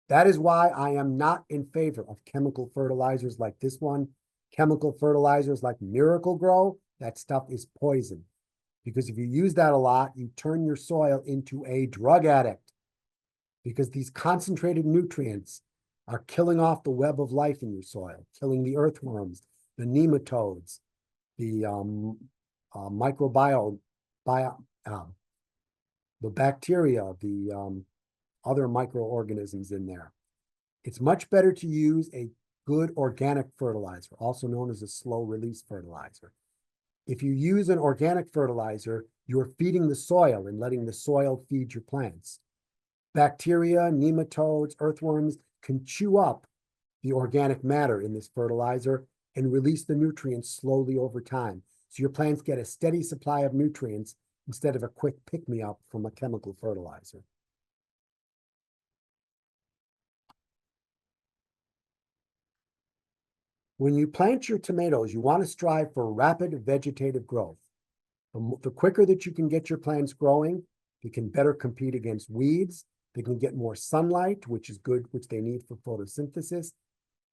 That is why I am not in favor of chemical fertilizers like this one. Chemical fertilizers like Miracle-Gro, that stuff is poison. Because if you use that a lot, you turn your soil into a drug addict. Because these concentrated nutrients are killing off the web of life in your soil, killing the earthworms, the nematodes, the microbiome, the bacteria, the other microorganisms in there. It's much better to use a good organic fertilizer, also known as a slow release fertilizer. If you use an organic fertilizer, you're feeding the soil and letting the soil feed your plants. Bacteria, nematodes, earthworms can chew up the organic matter in this fertilizer and release the nutrients slowly over time. So your plants get a steady supply of nutrients instead of a quick pick-me-up from a chemical fertilizer. When you plant your tomatoes, you want to strive for rapid vegetative growth. The quicker that you can get your plants growing, they can better compete against weeds. They can get more sunlight, which is good, which they need for photosynthesis.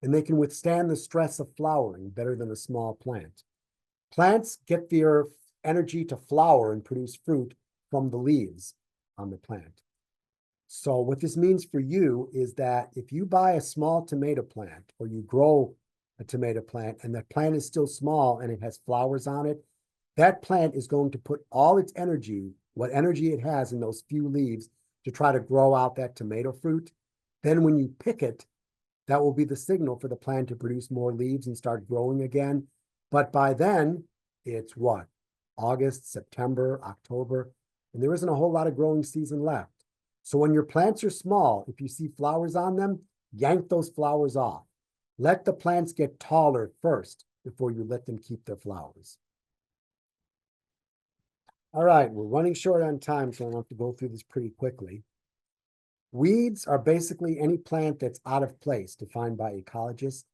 And they can withstand the stress of flowering better than a small plant. Plants get their energy to flower and produce fruit from the leaves on the plant. So what this means for you is that if you buy a small tomato plant or you grow a tomato plant and that plant is still small and it has flowers on it, that plant is going to put all its energy, what energy it has in those few leaves, to try to grow out that tomato fruit. Then when you pick it, that will be the signal for the plant to produce more leaves and start growing again. But by then, it's what? August, September, October, and there isn't a whole lot of growing season left. So when your plants are small, if you see flowers on them, yank those flowers off. Let the plants get taller first before you let them keep their flowers. All right, we're running short on time, so I have to go through this pretty quickly. Weeds are basically any plant that's out of place, defined by ecologists.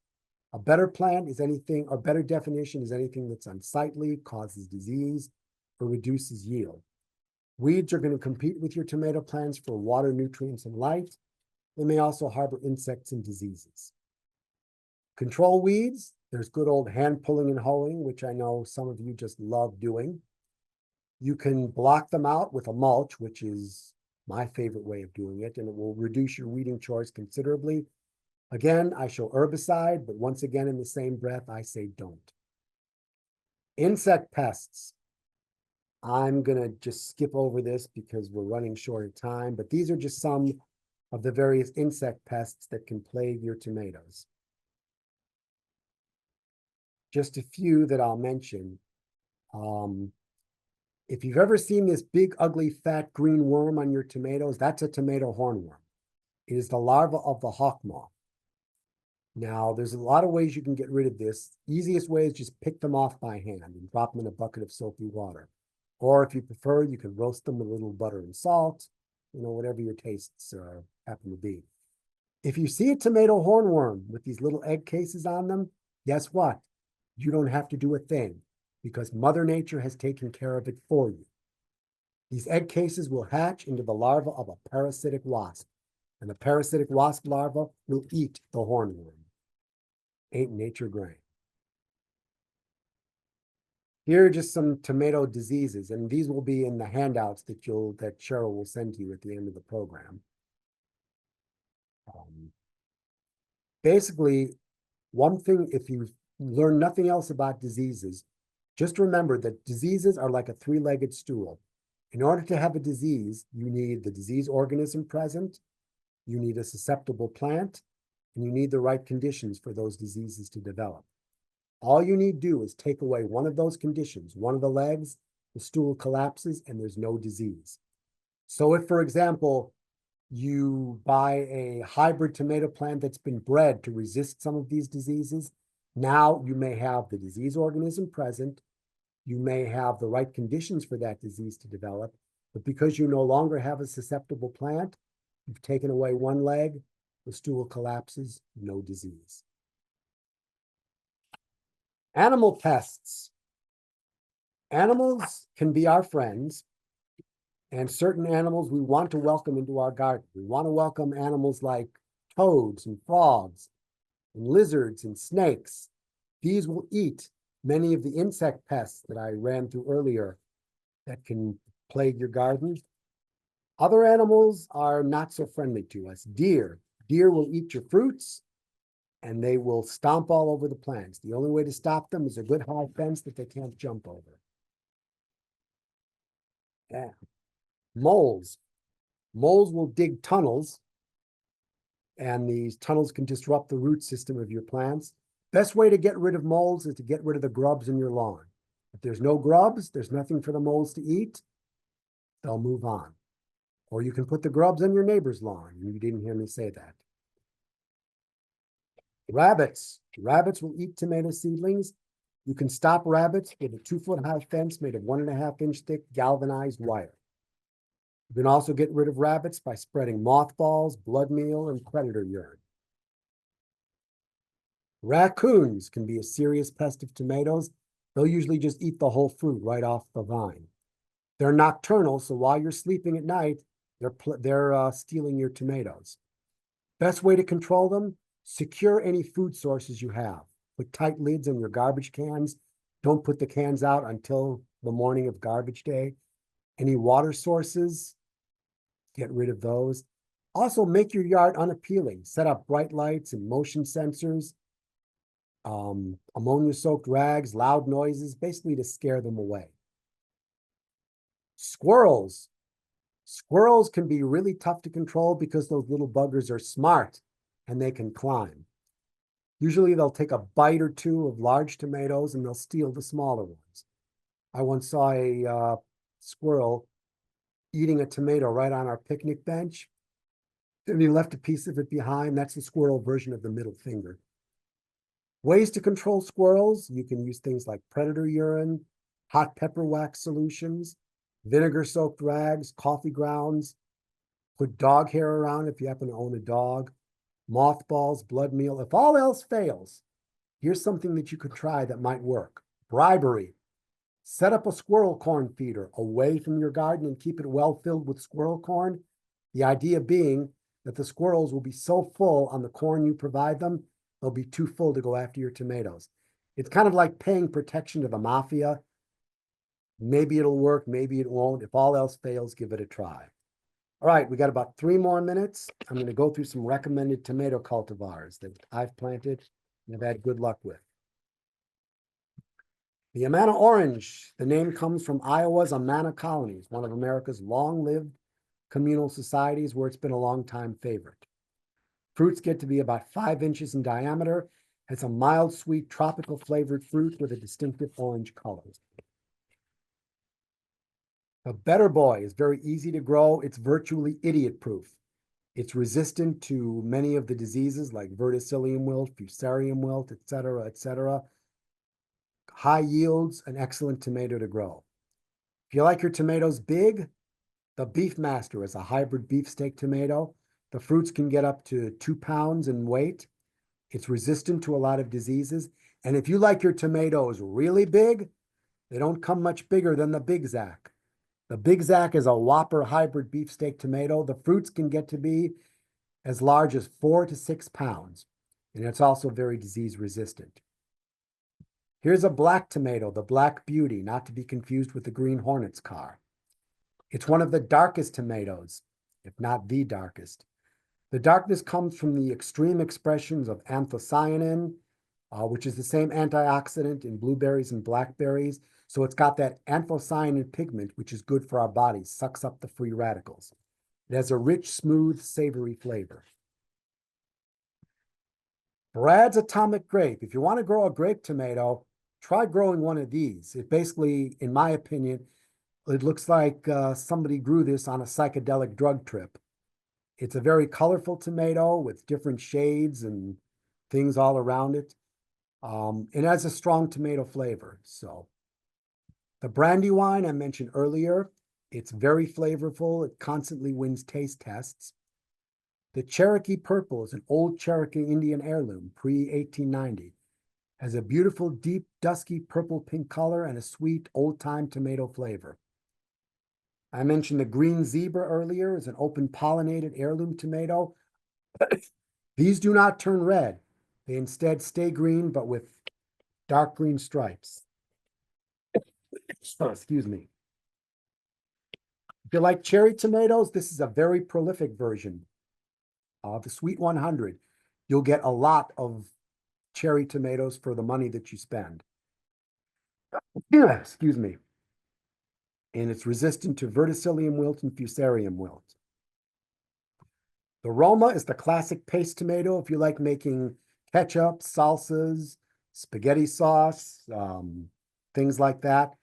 A better plant is anything, or better definition is anything that's unsightly, causes disease, or reduces yield. Weeds are going to compete with your tomato plants for water, nutrients, and light. They may also harbor insects and diseases. Control weeds. There's good old hand pulling and hoeing, which I know some of you just love doing. You can block them out with a mulch, which is my favorite way of doing it, and it will reduce your weeding chores considerably. Again, I show herbicide, but once again, in the same breath, I say don't. Insect pests. I'm going to just skip over this because we're running short of time, but these are just some of the various insect pests that can plague your tomatoes. Just a few that I'll mention. If you've ever seen this big, ugly, fat green worm on your tomatoes, that's a tomato hornworm. It is the larva of the hawk moth. Now, there's a lot of ways you can get rid of this. Easiest way is just pick them off by hand and drop them in a bucket of soapy water. Or if you prefer, you can roast them with a little butter and salt, whatever your tastes happen to be. If you see a tomato hornworm with these little egg cases on them, guess what? You don't have to do a thing because Mother Nature has taken care of it for you. These egg cases will hatch into the larva of a parasitic wasp, And the parasitic wasp larva will eat the hornworm. Ain't nature great? Here are just some tomato diseases, and these will be in the handouts that Cheryl will send to you at the end of the program. Basically, one thing, if you learn nothing else about diseases, just remember that diseases are like a three-legged stool. In order to have a disease, you need the disease organism present, you need a susceptible plant, and you need the right conditions for those diseases to develop. All you need to do is take away one of those conditions, one of the legs, the stool collapses, and there's no disease. So if, for example, you buy a hybrid tomato plant that's been bred to resist some of these diseases, now you may have the disease organism present, you may have the right conditions for that disease to develop, but because you no longer have a susceptible plant, you've taken away one leg, the stool collapses, no disease. Animal pests. Animals can be our friends, and certain animals we want to welcome into our garden. We want to welcome animals like toads and frogs and lizards and snakes. These will eat many of the insect pests that I ran through earlier that can plague your garden. Other animals are not so friendly to us. Deer. Deer will eat your fruits, and they will stomp all over the plants. The only way to stop them is a good high fence that they can't jump over. Yeah. Moles. Moles will dig tunnels, and these tunnels can disrupt the root system of your plants. Best way to get rid of moles is to get rid of the grubs in your lawn. If there's no grubs, there's nothing for the moles to eat, they'll move on. Or you can put the grubs on your neighbor's lawn, and you didn't hear me say that. Rabbits. Rabbits will eat tomato seedlings. You can stop rabbits with a 2-foot high fence made of 1.5-inch thick galvanized wire. You can also get rid of rabbits by spreading mothballs, blood meal, and predator urine. Raccoons can be a serious pest of tomatoes. They'll usually just eat the whole fruit right off the vine. They're nocturnal, so while you're sleeping at night, they're stealing your tomatoes. Best way to control them, secure any food sources you have. Put tight lids on your garbage cans. Don't put the cans out until the morning of garbage day. Any water sources, get rid of those. Also, make your yard unappealing. Set up bright lights and motion sensors, ammonia-soaked rags, loud noises, basically to scare them away. Squirrels. Squirrels can be really tough to control because those little buggers are smart and they can climb. Usually they'll take a bite or two of large tomatoes and they'll steal the smaller ones. I once saw a squirrel eating a tomato right on our picnic bench, and he left a piece of it behind. That's the squirrel version of the middle finger. Ways to control squirrels, you can use things like predator urine, hot pepper wax solutions, vinegar-soaked rags, coffee grounds, put dog hair around if you happen to own a dog, mothballs, blood meal. If all else fails, here's something that you could try that might work. Bribery. Set up a squirrel corn feeder away from your garden and keep it well filled with squirrel corn. The idea being that the squirrels will be so full on the corn you provide them, they'll be too full to go after your tomatoes. It's kind of like paying protection to the mafia. Maybe it'll work, maybe it won't. If all else fails, give it a try. All right, we got about 3 more minutes. I'm going to go through some recommended tomato cultivars that I've planted and have had good luck with. The Amana orange, the name comes from Iowa's Amana colonies, one of America's long-lived communal societies where it's been a long-time favorite. Fruits get to be about 5 inches in diameter. It's a mild, sweet, tropical flavored fruit with a distinctive orange color. The Better Boy is very easy to grow. It's virtually idiot-proof. It's resistant to many of the diseases like verticillium wilt, fusarium wilt, et cetera, et cetera. High yields, an excellent tomato to grow. If you like your tomatoes big, the Beefmaster is a hybrid beefsteak tomato. The fruits can get up to 2 pounds in weight. It's resistant to a lot of diseases. And if you like your tomatoes really big, they don't come much bigger than the Big Zack. The Big Zack is a Whopper hybrid beefsteak tomato. The fruits can get to be as large as 4 to 6 pounds, and it's also very disease resistant. Here's a black tomato, the Black Beauty, not to be confused with the Green Hornet's car. It's one of the darkest tomatoes, if not the darkest. The darkness comes from the extreme expressions of anthocyanin, which is the same antioxidant in blueberries and blackberries. So it's got that anthocyanin pigment, which is good for our bodies, sucks up the free radicals. It has a rich, smooth, savory flavor. Brad's Atomic Grape. If you want to grow a grape tomato, try growing one of these. It basically, in my opinion, it looks like somebody grew this on a psychedelic drug trip. It's a very colorful tomato with different shades and things all around it. It has a strong tomato flavor. So the Brandywine I mentioned earlier, it's very flavorful. It constantly wins taste tests. The Cherokee Purple is an old Cherokee Indian heirloom, pre-1890. Has a beautiful, deep, dusky purple-pink color and a sweet, old-time tomato flavor. I mentioned the Green Zebra earlier is an open pollinated heirloom tomato. These do not turn red. They instead stay green, but with dark green stripes. Oh, excuse me. If you like cherry tomatoes, this is a very prolific version. The Sweet 100. You'll get a lot of cherry tomatoes for the money that you spend. Excuse me. And it's resistant to verticillium wilt and fusarium wilt. The Roma is the classic paste tomato if you like making ketchup, salsas, spaghetti sauce, things like that.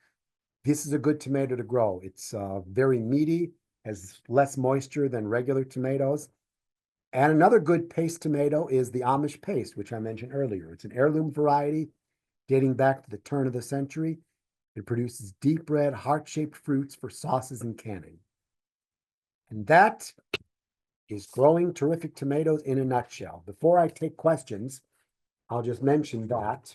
This is a good tomato to grow. It's very meaty, has less moisture than regular tomatoes. And another good paste tomato is the Amish paste, which I mentioned earlier. It's an heirloom variety dating back to the turn of the century. It produces deep red, heart-shaped fruits for sauces and canning. And that is growing terrific tomatoes in a nutshell. Before I take questions, I'll just mention that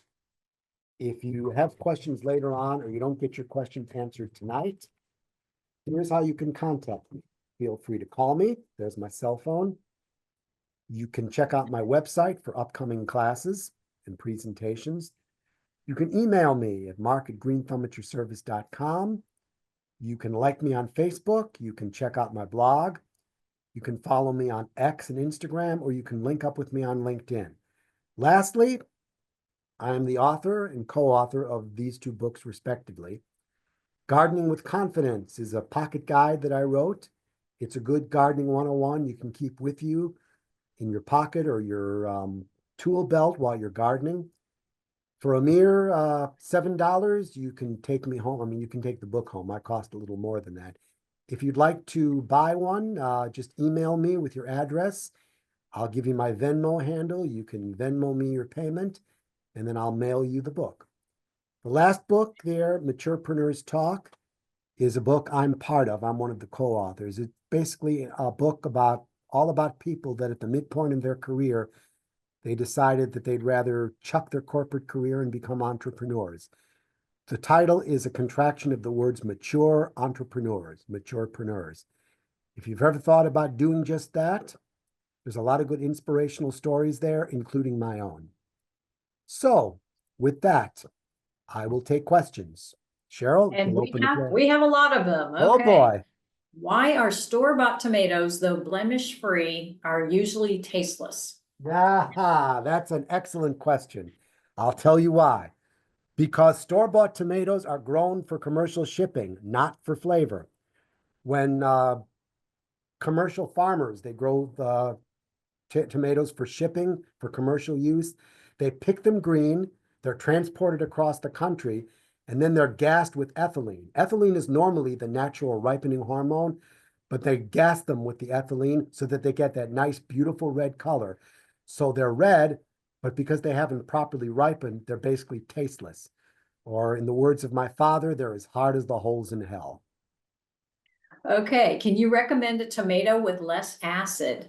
if you have questions later on or you don't get your questions answered tonight, here's how you can contact me. Feel free to call me. There's my cell phone. You can check out my website for upcoming classes and presentations. You can email me at mark@greenthumbatoservice.com. You can like me on Facebook. You can check out my blog. You can follow me on X and Instagram, or you can link up with me on LinkedIn. Lastly, I am the author and co-author of these two books, respectively. Gardening with Confidence is a pocket guide that I wrote. It's a good gardening 101 you can keep with you in your pocket or your tool belt while you're gardening. For a mere $7, you can take me home. I mean, you can take the book home. I cost a little more than that. If you'd like to buy one, just email me with your address. I'll give you my Venmo handle. You can Venmo me your payment, and then I'll mail you the book. The last book there, Maturepreneurs Talk, is a book I'm part of. I'm one of the co-authors. It's basically a book all about people that at the midpoint in their career, they decided that they'd rather chuck their corporate career and become entrepreneurs. The title is a contraction of the words mature entrepreneurs, maturepreneurs. If you've ever thought about doing just that, there's a lot of good inspirational stories there, including my own. So with that, I will take questions. Cheryl, And we'll open the floor. we have a lot of them. Oh Okay. boy. Why are store-bought tomatoes, though blemish-free, are usually tasteless? Ah, that's an excellent question. I'll tell you why. Because store-bought tomatoes are grown for commercial shipping, not for flavor. When commercial farmers, they grow the tomatoes for shipping, for commercial use, they pick them green, they're transported across the country, and then they're gassed with ethylene. Ethylene is normally the natural ripening hormone, but they gas them with the ethylene so that they get that nice, beautiful red color. So they're red, but because they haven't properly ripened, they're basically tasteless. Or in the words of my father, they're as hard as the holes in hell. Okay, can you recommend a tomato with less acid?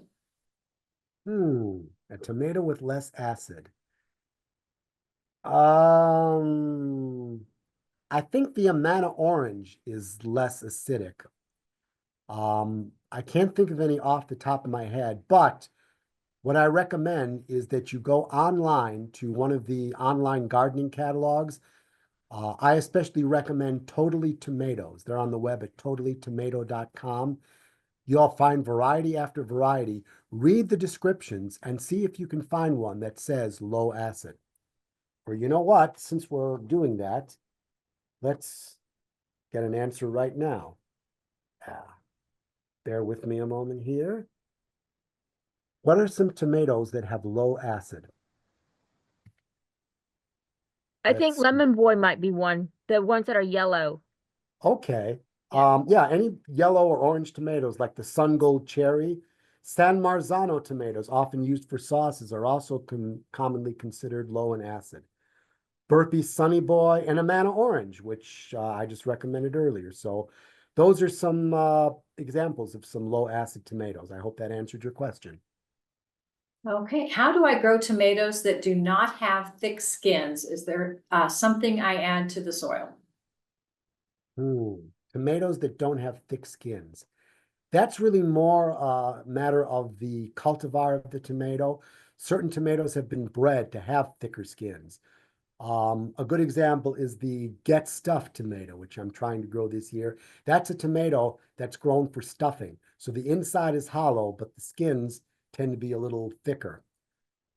A tomato with less acid. I think the Amana orange is less acidic. I can't think of any off the top of my head, but what I recommend is that you go online to one of the online gardening catalogs. I especially recommend Totally Tomatoes. They're on the web at totallytomato.com. You'll find variety after variety. Read the descriptions and see if you can find one that says low acid. Or you know what, since we're doing that, let's get an answer right now. Bear with me a moment here. What are some tomatoes that have low acid? I think That's- Lemon Boy might be one. The ones that are yellow. Okay. Yeah. Yeah, any yellow or orange tomatoes like the Sun Gold cherry, San Marzano tomatoes, often used for sauces, are also commonly considered low in acid. Burpee Sunny Boy and Amana Orange, which I just recommended earlier. So those are some examples of some low acid tomatoes. I hope that answered your question. Okay, how do I grow tomatoes that do not have thick skins? Is there something I add to the soil? Tomatoes that don't have thick skins. That's really more a matter of the cultivar of the tomato. Certain tomatoes have been bred to have thicker skins. A good example is the Get Stuffed tomato, which I'm trying to grow this year. That's a tomato that's grown for stuffing. So the inside is hollow, but the skins tend to be a little thicker.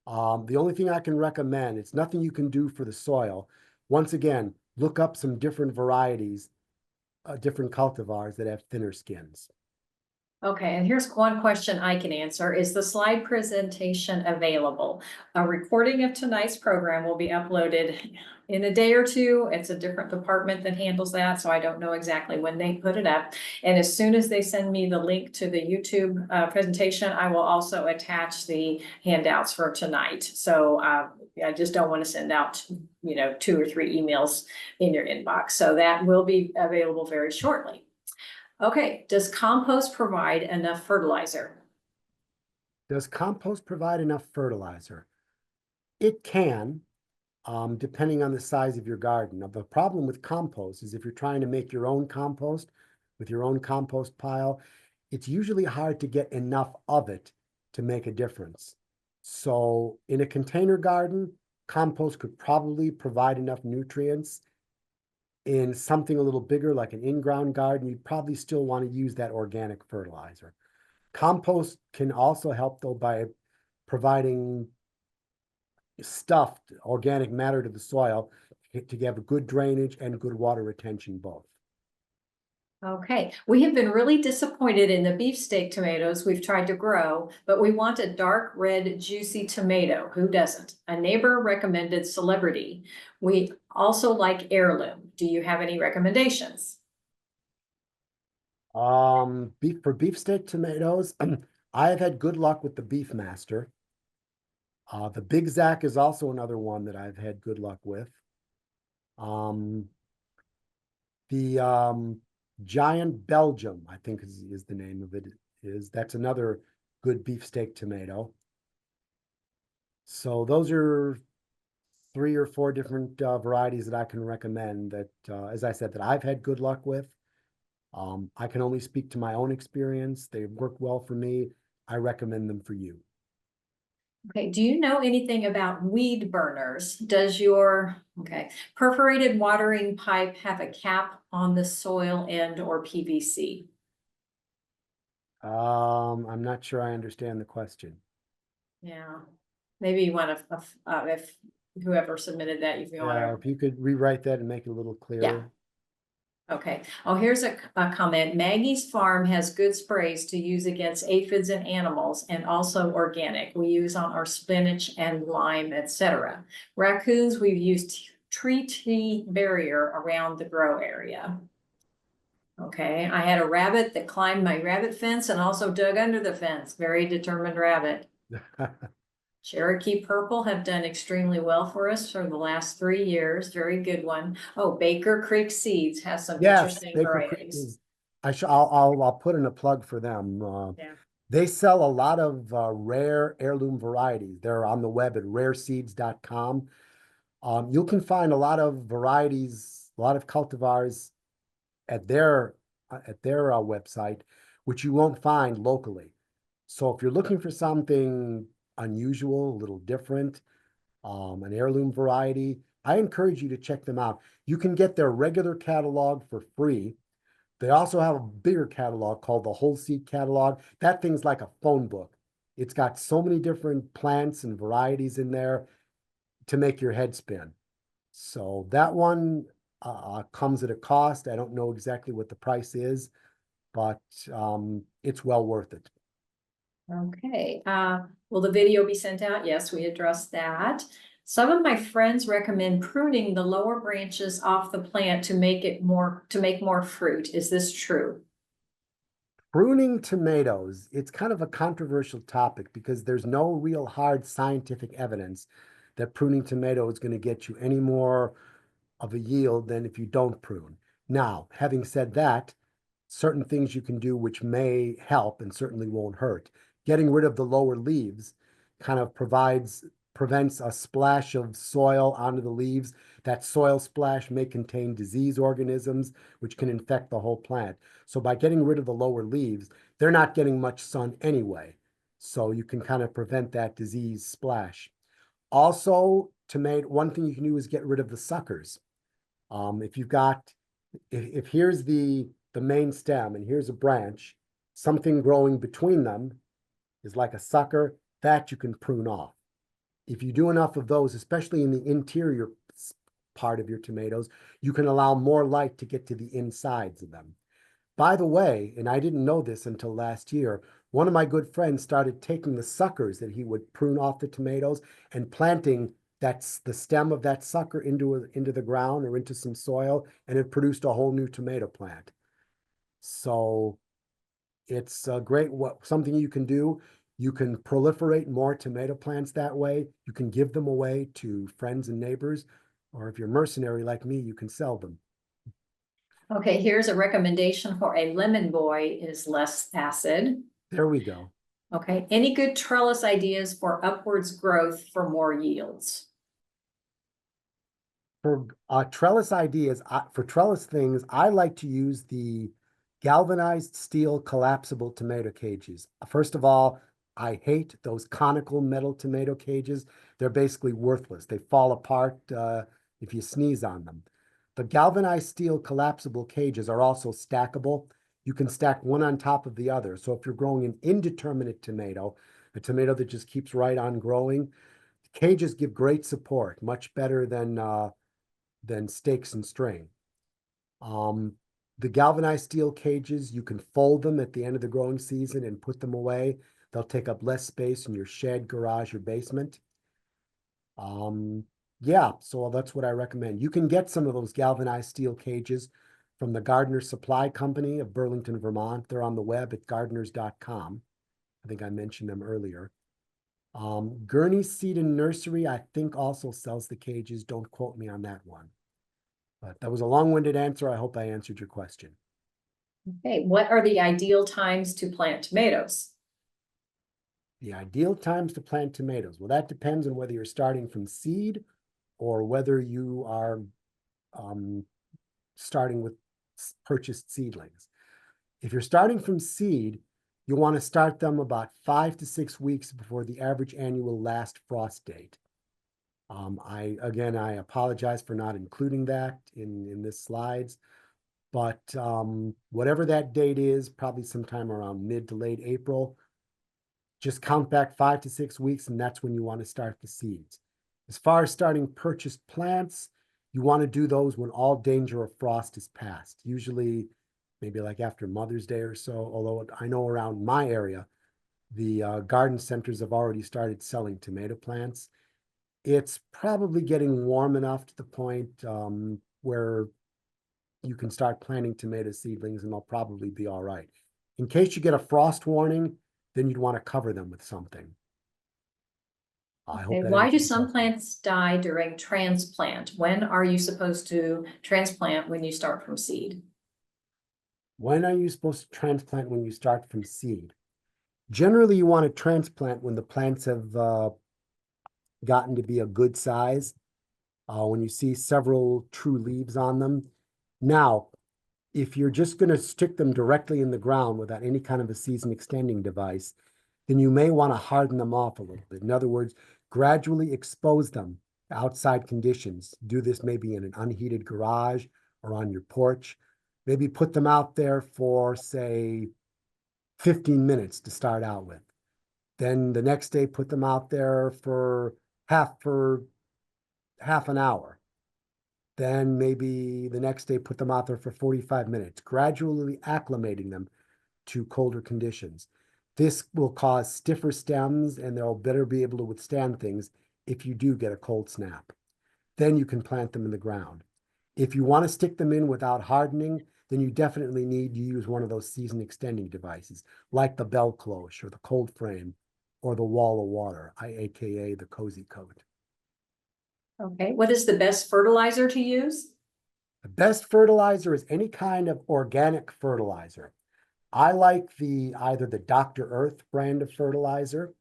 The only thing I can recommend, it's nothing you can do for the soil. Once again, look up some different varieties, different cultivars that have thinner skins. Okay, and here's one question I can answer. Is the slide presentation available? A recording of tonight's program will be uploaded in a day or two. It's a different department that handles that, so I don't know exactly when they put it up. And as soon as they send me the link to the YouTube presentation, I will also attach the handouts for tonight. So I just don't want to send out, 2 or 3 emails in your inbox. So that will be available very shortly. Okay, does compost provide enough fertilizer? Does compost provide enough fertilizer? It can, depending on the size of your garden. Now, the problem with compost is if you're trying to make your own compost with your own compost pile, it's usually hard to get enough of it to make a difference. So in a container garden, compost could probably provide enough nutrients. In something a little bigger, like an in-ground garden, you'd probably still want to use that organic fertilizer. Compost can also help, though, by providing stuffed organic matter to the soil to have a good drainage and good water retention both. Okay, we have been really disappointed in the beefsteak tomatoes we've tried to grow, but we want a dark red, juicy tomato. Who doesn't? A neighbor recommended Celebrity. We also like Heirloom. Do you have any recommendations? For beefsteak tomatoes, I have had good luck with the Beef Master. The Big Zac is also another one that I've had good luck with. The Giant Belgium, I think is the name of it, that's another good beefsteak tomato. So those are 3 or 4 different varieties that I can recommend that, as I said, that I've had good luck with. I can only speak to my own experience. They work well for me. I recommend them for you. Okay, do you know anything about weed burners? Does your perforated watering pipe have a cap on the soil end or PVC? I'm not sure I understand the question. Yeah, maybe you want to, if whoever submitted that, if you want If you could rewrite that and make it a little clearer. Okay. Oh, here's a comment. Maggie's farm has good sprays to use against aphids and animals and also organic. We use on our spinach and lime, etc. Raccoons, we've used tree barrier around the grow area. Okay, I had a rabbit that climbed my rabbit fence and also dug under the fence. Very determined rabbit. Cherokee Purple have done extremely well for us for the last 3 years. Very good one. Oh, Baker Creek Seeds has some Yes, interesting Baker Creek varieties. is, I'll put in a plug for them. Yeah. They sell a lot of rare heirloom varieties. They're on the web at rareseeds.com. You can find a lot of varieties, a lot of cultivars at their website, which you won't find locally. So if you're looking for something unusual, a little different, an heirloom variety. I encourage you to check them out. You can get their regular catalog for free. They also have a bigger catalog called the Whole Seed Catalog. That thing's like a phone book. It's got so many different plants and varieties in there to make your head spin. So that one comes at a cost. I don't know exactly what the price is, but it's well worth it. Okay, will the video be sent out? Yes, we addressed that. Some of my friends recommend pruning the lower branches off the plant to make more fruit. Is this true? Pruning tomatoes, it's kind of a controversial topic because there's no real hard scientific evidence that pruning tomato is going to get you any more of a yield than if you don't prune. Now, having said that, certain things you can do which may help and certainly won't hurt. Getting rid of the lower leaves kind of prevents a splash of soil onto the leaves. That soil splash may contain disease organisms, which can infect the whole plant. So by getting rid of the lower leaves, they're not getting much sun anyway. So you can kind of prevent that disease splash. Also, one thing you can do is get rid of the suckers. If here's the main stem and here's a branch, something growing between them is like a sucker that you can prune off. If you do enough of those, especially in the interior part of your tomatoes, you can allow more light to get to the insides of them. By the way, and I didn't know this until last year, one of my good friends started taking the suckers that he would prune off the tomatoes and planting the stem of that sucker into the ground or into some soil, and it produced a whole new tomato plant. So it's something you can do. You can proliferate more tomato plants that way. You can give them away to friends and neighbors, or if you're mercenary like me, you can sell them. Okay, here's a recommendation for a lemon boy is less acid. There we go. Okay, any good trellis ideas for upwards growth for more yields? For trellis ideas, for trellis things, I like to use the galvanized steel collapsible tomato cages. First of all, I hate those conical metal tomato cages. They're basically worthless. They fall apart if you sneeze on them. The galvanized steel collapsible cages are also stackable. You can stack one on top of the other. So if you're growing an indeterminate tomato, a tomato that just keeps right on growing, cages give great support, much better than stakes and string. The galvanized steel cages, you can fold them at the end of the growing season and put them away. They'll take up less space in your shed, garage, or basement. Yeah, so that's what I recommend. You can get some of those galvanized steel cages from the Gardner Supply Company of Burlington, Vermont. They're on the web at gardeners.com. I think I mentioned them earlier. Gurney Seed and Nursery, I think, also sells the cages. Don't quote me on that one. But that was a long-winded answer. I hope I answered your question. Okay, what are the ideal times to plant tomatoes? The ideal times to plant tomatoes. Well, that depends on whether you're starting from seed or whether you are starting with purchased seedlings. If you're starting from seed, you want to start them about 5 to 6 weeks before the average annual last frost date. I apologize for not including that in this slides, but whatever that date is, probably sometime around mid to late April, just count back 5 to 6 weeks, and that's when you want to start the seeds. As far as starting purchased plants, you want to do those when all danger of frost is past, usually maybe like after Mother's Day or so, although I know around my area, the garden centers have already started selling tomato plants. It's probably getting warm enough to the point where you can start planting tomato seedlings and they'll probably be all right. In case you get a frost warning, then you'd want to cover them with something. Okay, why do some plants die during transplant? When are you supposed to transplant when you start from seed? When are you supposed to transplant when you start from seed? Generally, you want to transplant when the plants have gotten to be a good size, when you see several true leaves on them. Now, if you're just going to stick them directly in the ground without any kind of a season extending device, then you may want to harden them off a little bit. In other words, gradually expose them to outside conditions. Do this maybe in an unheated garage or on your porch. Maybe put them out there for, say, 15 minutes to start out with. Then the next day, put them out there for half an hour. Then maybe the next day, put them out there for 45 minutes, gradually acclimating them to colder conditions. This will cause stiffer stems and they'll better be able to withstand things if you do get a cold snap. Then you can plant them in the ground. If you want to stick them in without hardening, then you definitely need to use one of those season extending devices like the bell cloche or the cold frame or the wall of water, aka the cozy coat. Okay, what is the best fertilizer to use? The best fertilizer is any kind of organic fertilizer. I like either the Dr. Earth brand of fertilizer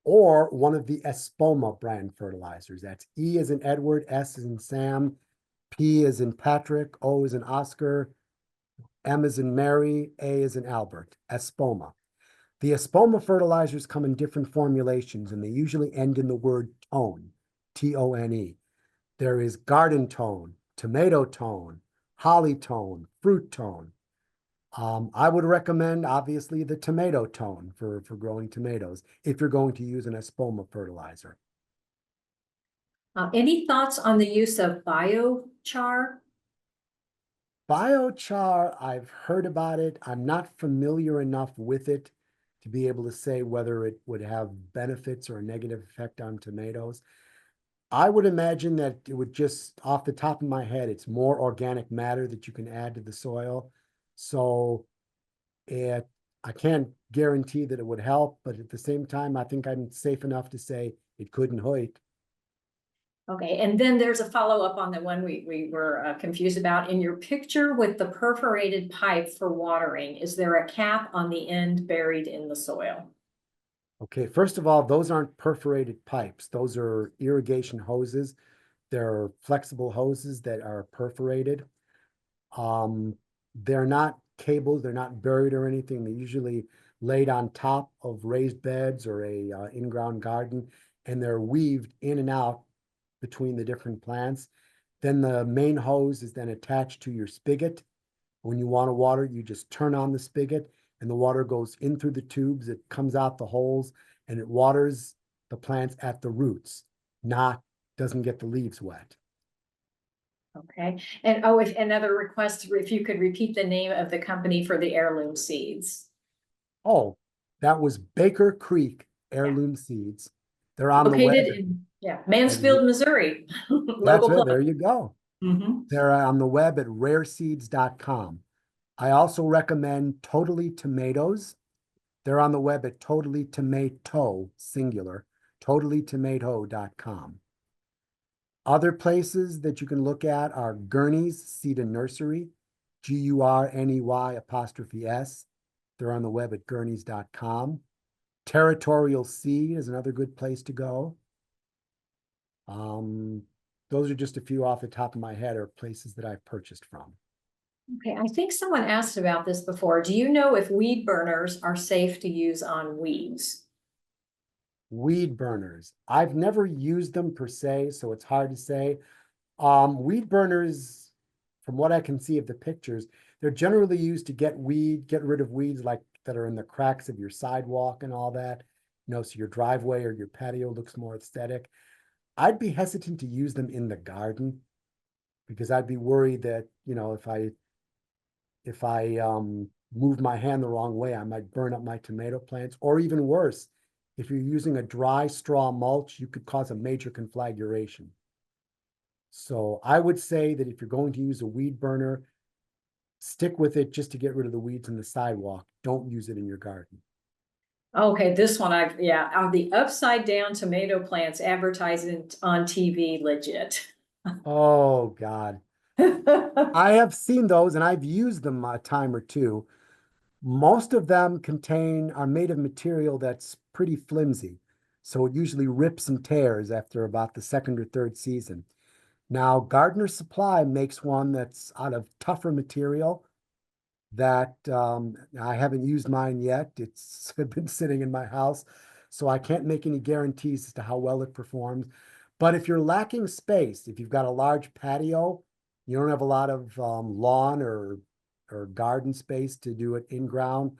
or one of the Espoma brand fertilizers. That's E as in Edward, S as in Sam, P as in Patrick, O as in Oscar, M as in Mary, A as in Albert, Espoma. The Espoma fertilizers come in different formulations and they usually end in the word tone, T-O-N-E. There is garden tone, tomato tone, holly tone, fruit tone. I would recommend, obviously, the tomato tone for growing tomatoes if you're going to use an Espoma fertilizer. Any thoughts on the use of biochar? Biochar, I've heard about it. I'm not familiar enough with it to be able to say whether it would have benefits or a negative effect on tomatoes. I would imagine that it would just, off the top of my head, it's more organic matter that you can add to the soil. So I can't guarantee that it would help, but at the same time, I think I'm safe enough to say it couldn't hurt. Okay, and then there's a follow-up on the one we were confused about. In your picture with the perforated pipe for watering, is there a cap on the end buried in the soil? Okay, first of all, those aren't perforated pipes. Those are irrigation hoses. They're flexible hoses that are perforated. They're not cables. They're not buried or anything. They're usually laid on top of raised beds or a in-ground garden, and they're weaved in and out between the different plants. Then the main hose is then attached to your spigot. When you want to water, you just turn on the spigot and the water goes in through the tubes. It comes out the holes and it waters the plants at the roots, doesn't get the leaves wet. Okay, and oh, if another request, if you could repeat the name of the company for the heirloom seeds. Oh, that was Baker Creek Heirloom Seeds. They're on the Located web. in, Mansfield, Missouri. That's Local it. There you go. Mhm. They're on the web at rareseeds.com. I also recommend Totally Tomatoes. They're on the web at Totally Tomato, singular, totallytomato.com. Other places that you can look at are Gurney's Seed and Nursery, Gurney''S. They're on the web at gurneys.com. Territorial Seed is another good place to go. Those are just a few off the top of my head or places that I've purchased from. Okay, I think someone asked about this before. Do you know if weed burners are safe to use on weeds? Weed burners. I've never used them per se, so it's hard to say. Weed burners, from what I can see of the pictures, they're generally used to get rid of weeds like that are in the cracks of your sidewalk and all that. So your driveway or your patio looks more aesthetic. I'd be hesitant to use them in the garden because I'd be worried that, if I move my hand the wrong way, I might burn up my tomato plants, or even worse, if you're using a dry straw mulch, you could cause a major conflagration. So I would say that if you're going to use a weed burner, stick with it just to get rid of the weeds in the sidewalk. Don't use it in your garden. Okay, this one are the upside down tomato plants advertising on TV legit? Oh, God. I have seen those and I've used them a time or two. Most of them are made of material that's pretty flimsy. So it usually rips and tears after about the second or third season. Now, Gardener Supply makes one that's out of tougher material. that I haven't used mine yet. It's been sitting in my house, so I can't make any guarantees as to how well it performs. But if you're lacking space, if you've got a large patio, you don't have a lot of lawn or garden space to do it in ground,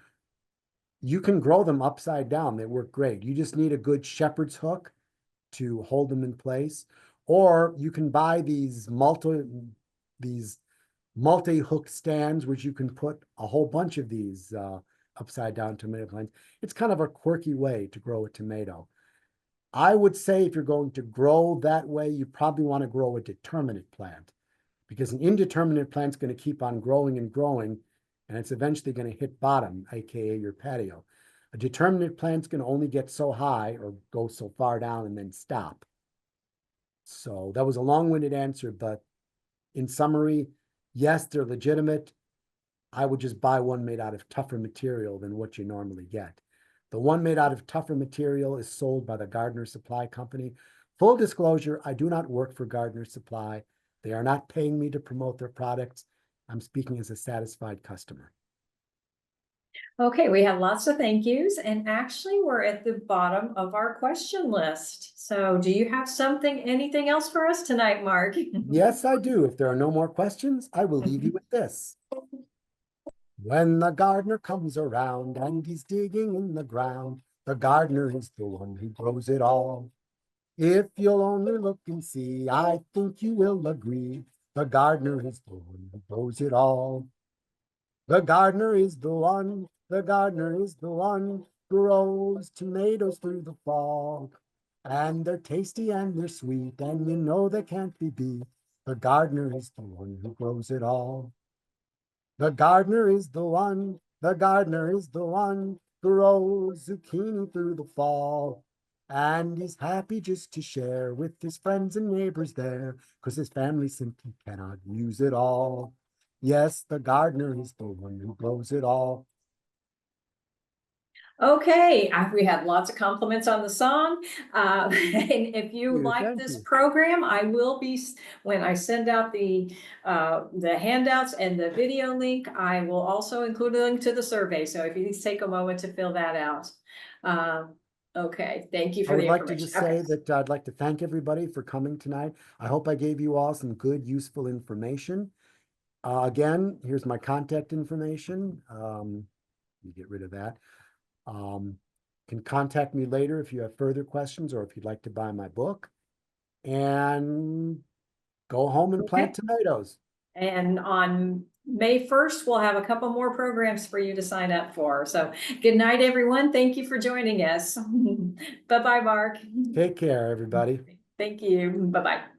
you can grow them upside down. They work great. You just need a good shepherd's hook to hold them in place. Or you can buy these multi-hook stands, which you can put a whole bunch of these upside down tomato plants. It's kind of a quirky way to grow a tomato. I would say if you're going to grow that way, you probably want to grow a determinate plant, because an indeterminate plant's going to keep on growing and growing, and it's eventually going to hit bottom, aka your patio. A determinate plant's going to only get so high or go so far down and then stop. So that was a long-winded answer, but in summary, yes, they're legitimate. I would just buy one made out of tougher material than what you normally get. The one made out of tougher material is sold by the Gardener Supply Company. Full disclosure, I do not work for Gardener Supply. They are not paying me to promote their products. I'm speaking as a satisfied customer. Okay, we have lots of thank yous, and actually we're at the bottom of our question list. So do you have anything else for us tonight, Mark? Yes, I do. If there are no more questions, I will leave you with this. When the gardener comes around and he's digging in the ground, the gardener is the one who grows it all. If you'll only look and see, I think you will agree, the gardener is the one who grows it all. The gardener is the one, the gardener is the one, grows tomatoes through the fall. And they're tasty and they're sweet, and you know they can't be beat. The gardener is the one who grows it all. The gardener is the one, the gardener is the one, grows zucchini through the fall. And he's happy just to share with his friends and neighbors there, 'cause his family simply cannot use it all. Yes, the gardener is the one who grows it all. Okay, we had lots of compliments on the song. And if you like Thank this you. program, I will be, when I send out the handouts and the video link, I will also include a link to the survey. So if you just take a moment to fill that out. Okay, thank you I for would the like to information. just say that I'd like to thank everybody for coming tonight. I hope I gave you all some good, useful information. Again, here's my contact information. Let me get rid of that. Can contact me later if you have further questions or if you'd like to buy my book. And go home and plant tomatoes. And on May 1st, we'll have a couple more programs for you to sign up for. So good night, everyone. Thank you for joining us. Bye-bye, Mark. Take care, everybody. Thank you. Bye-bye.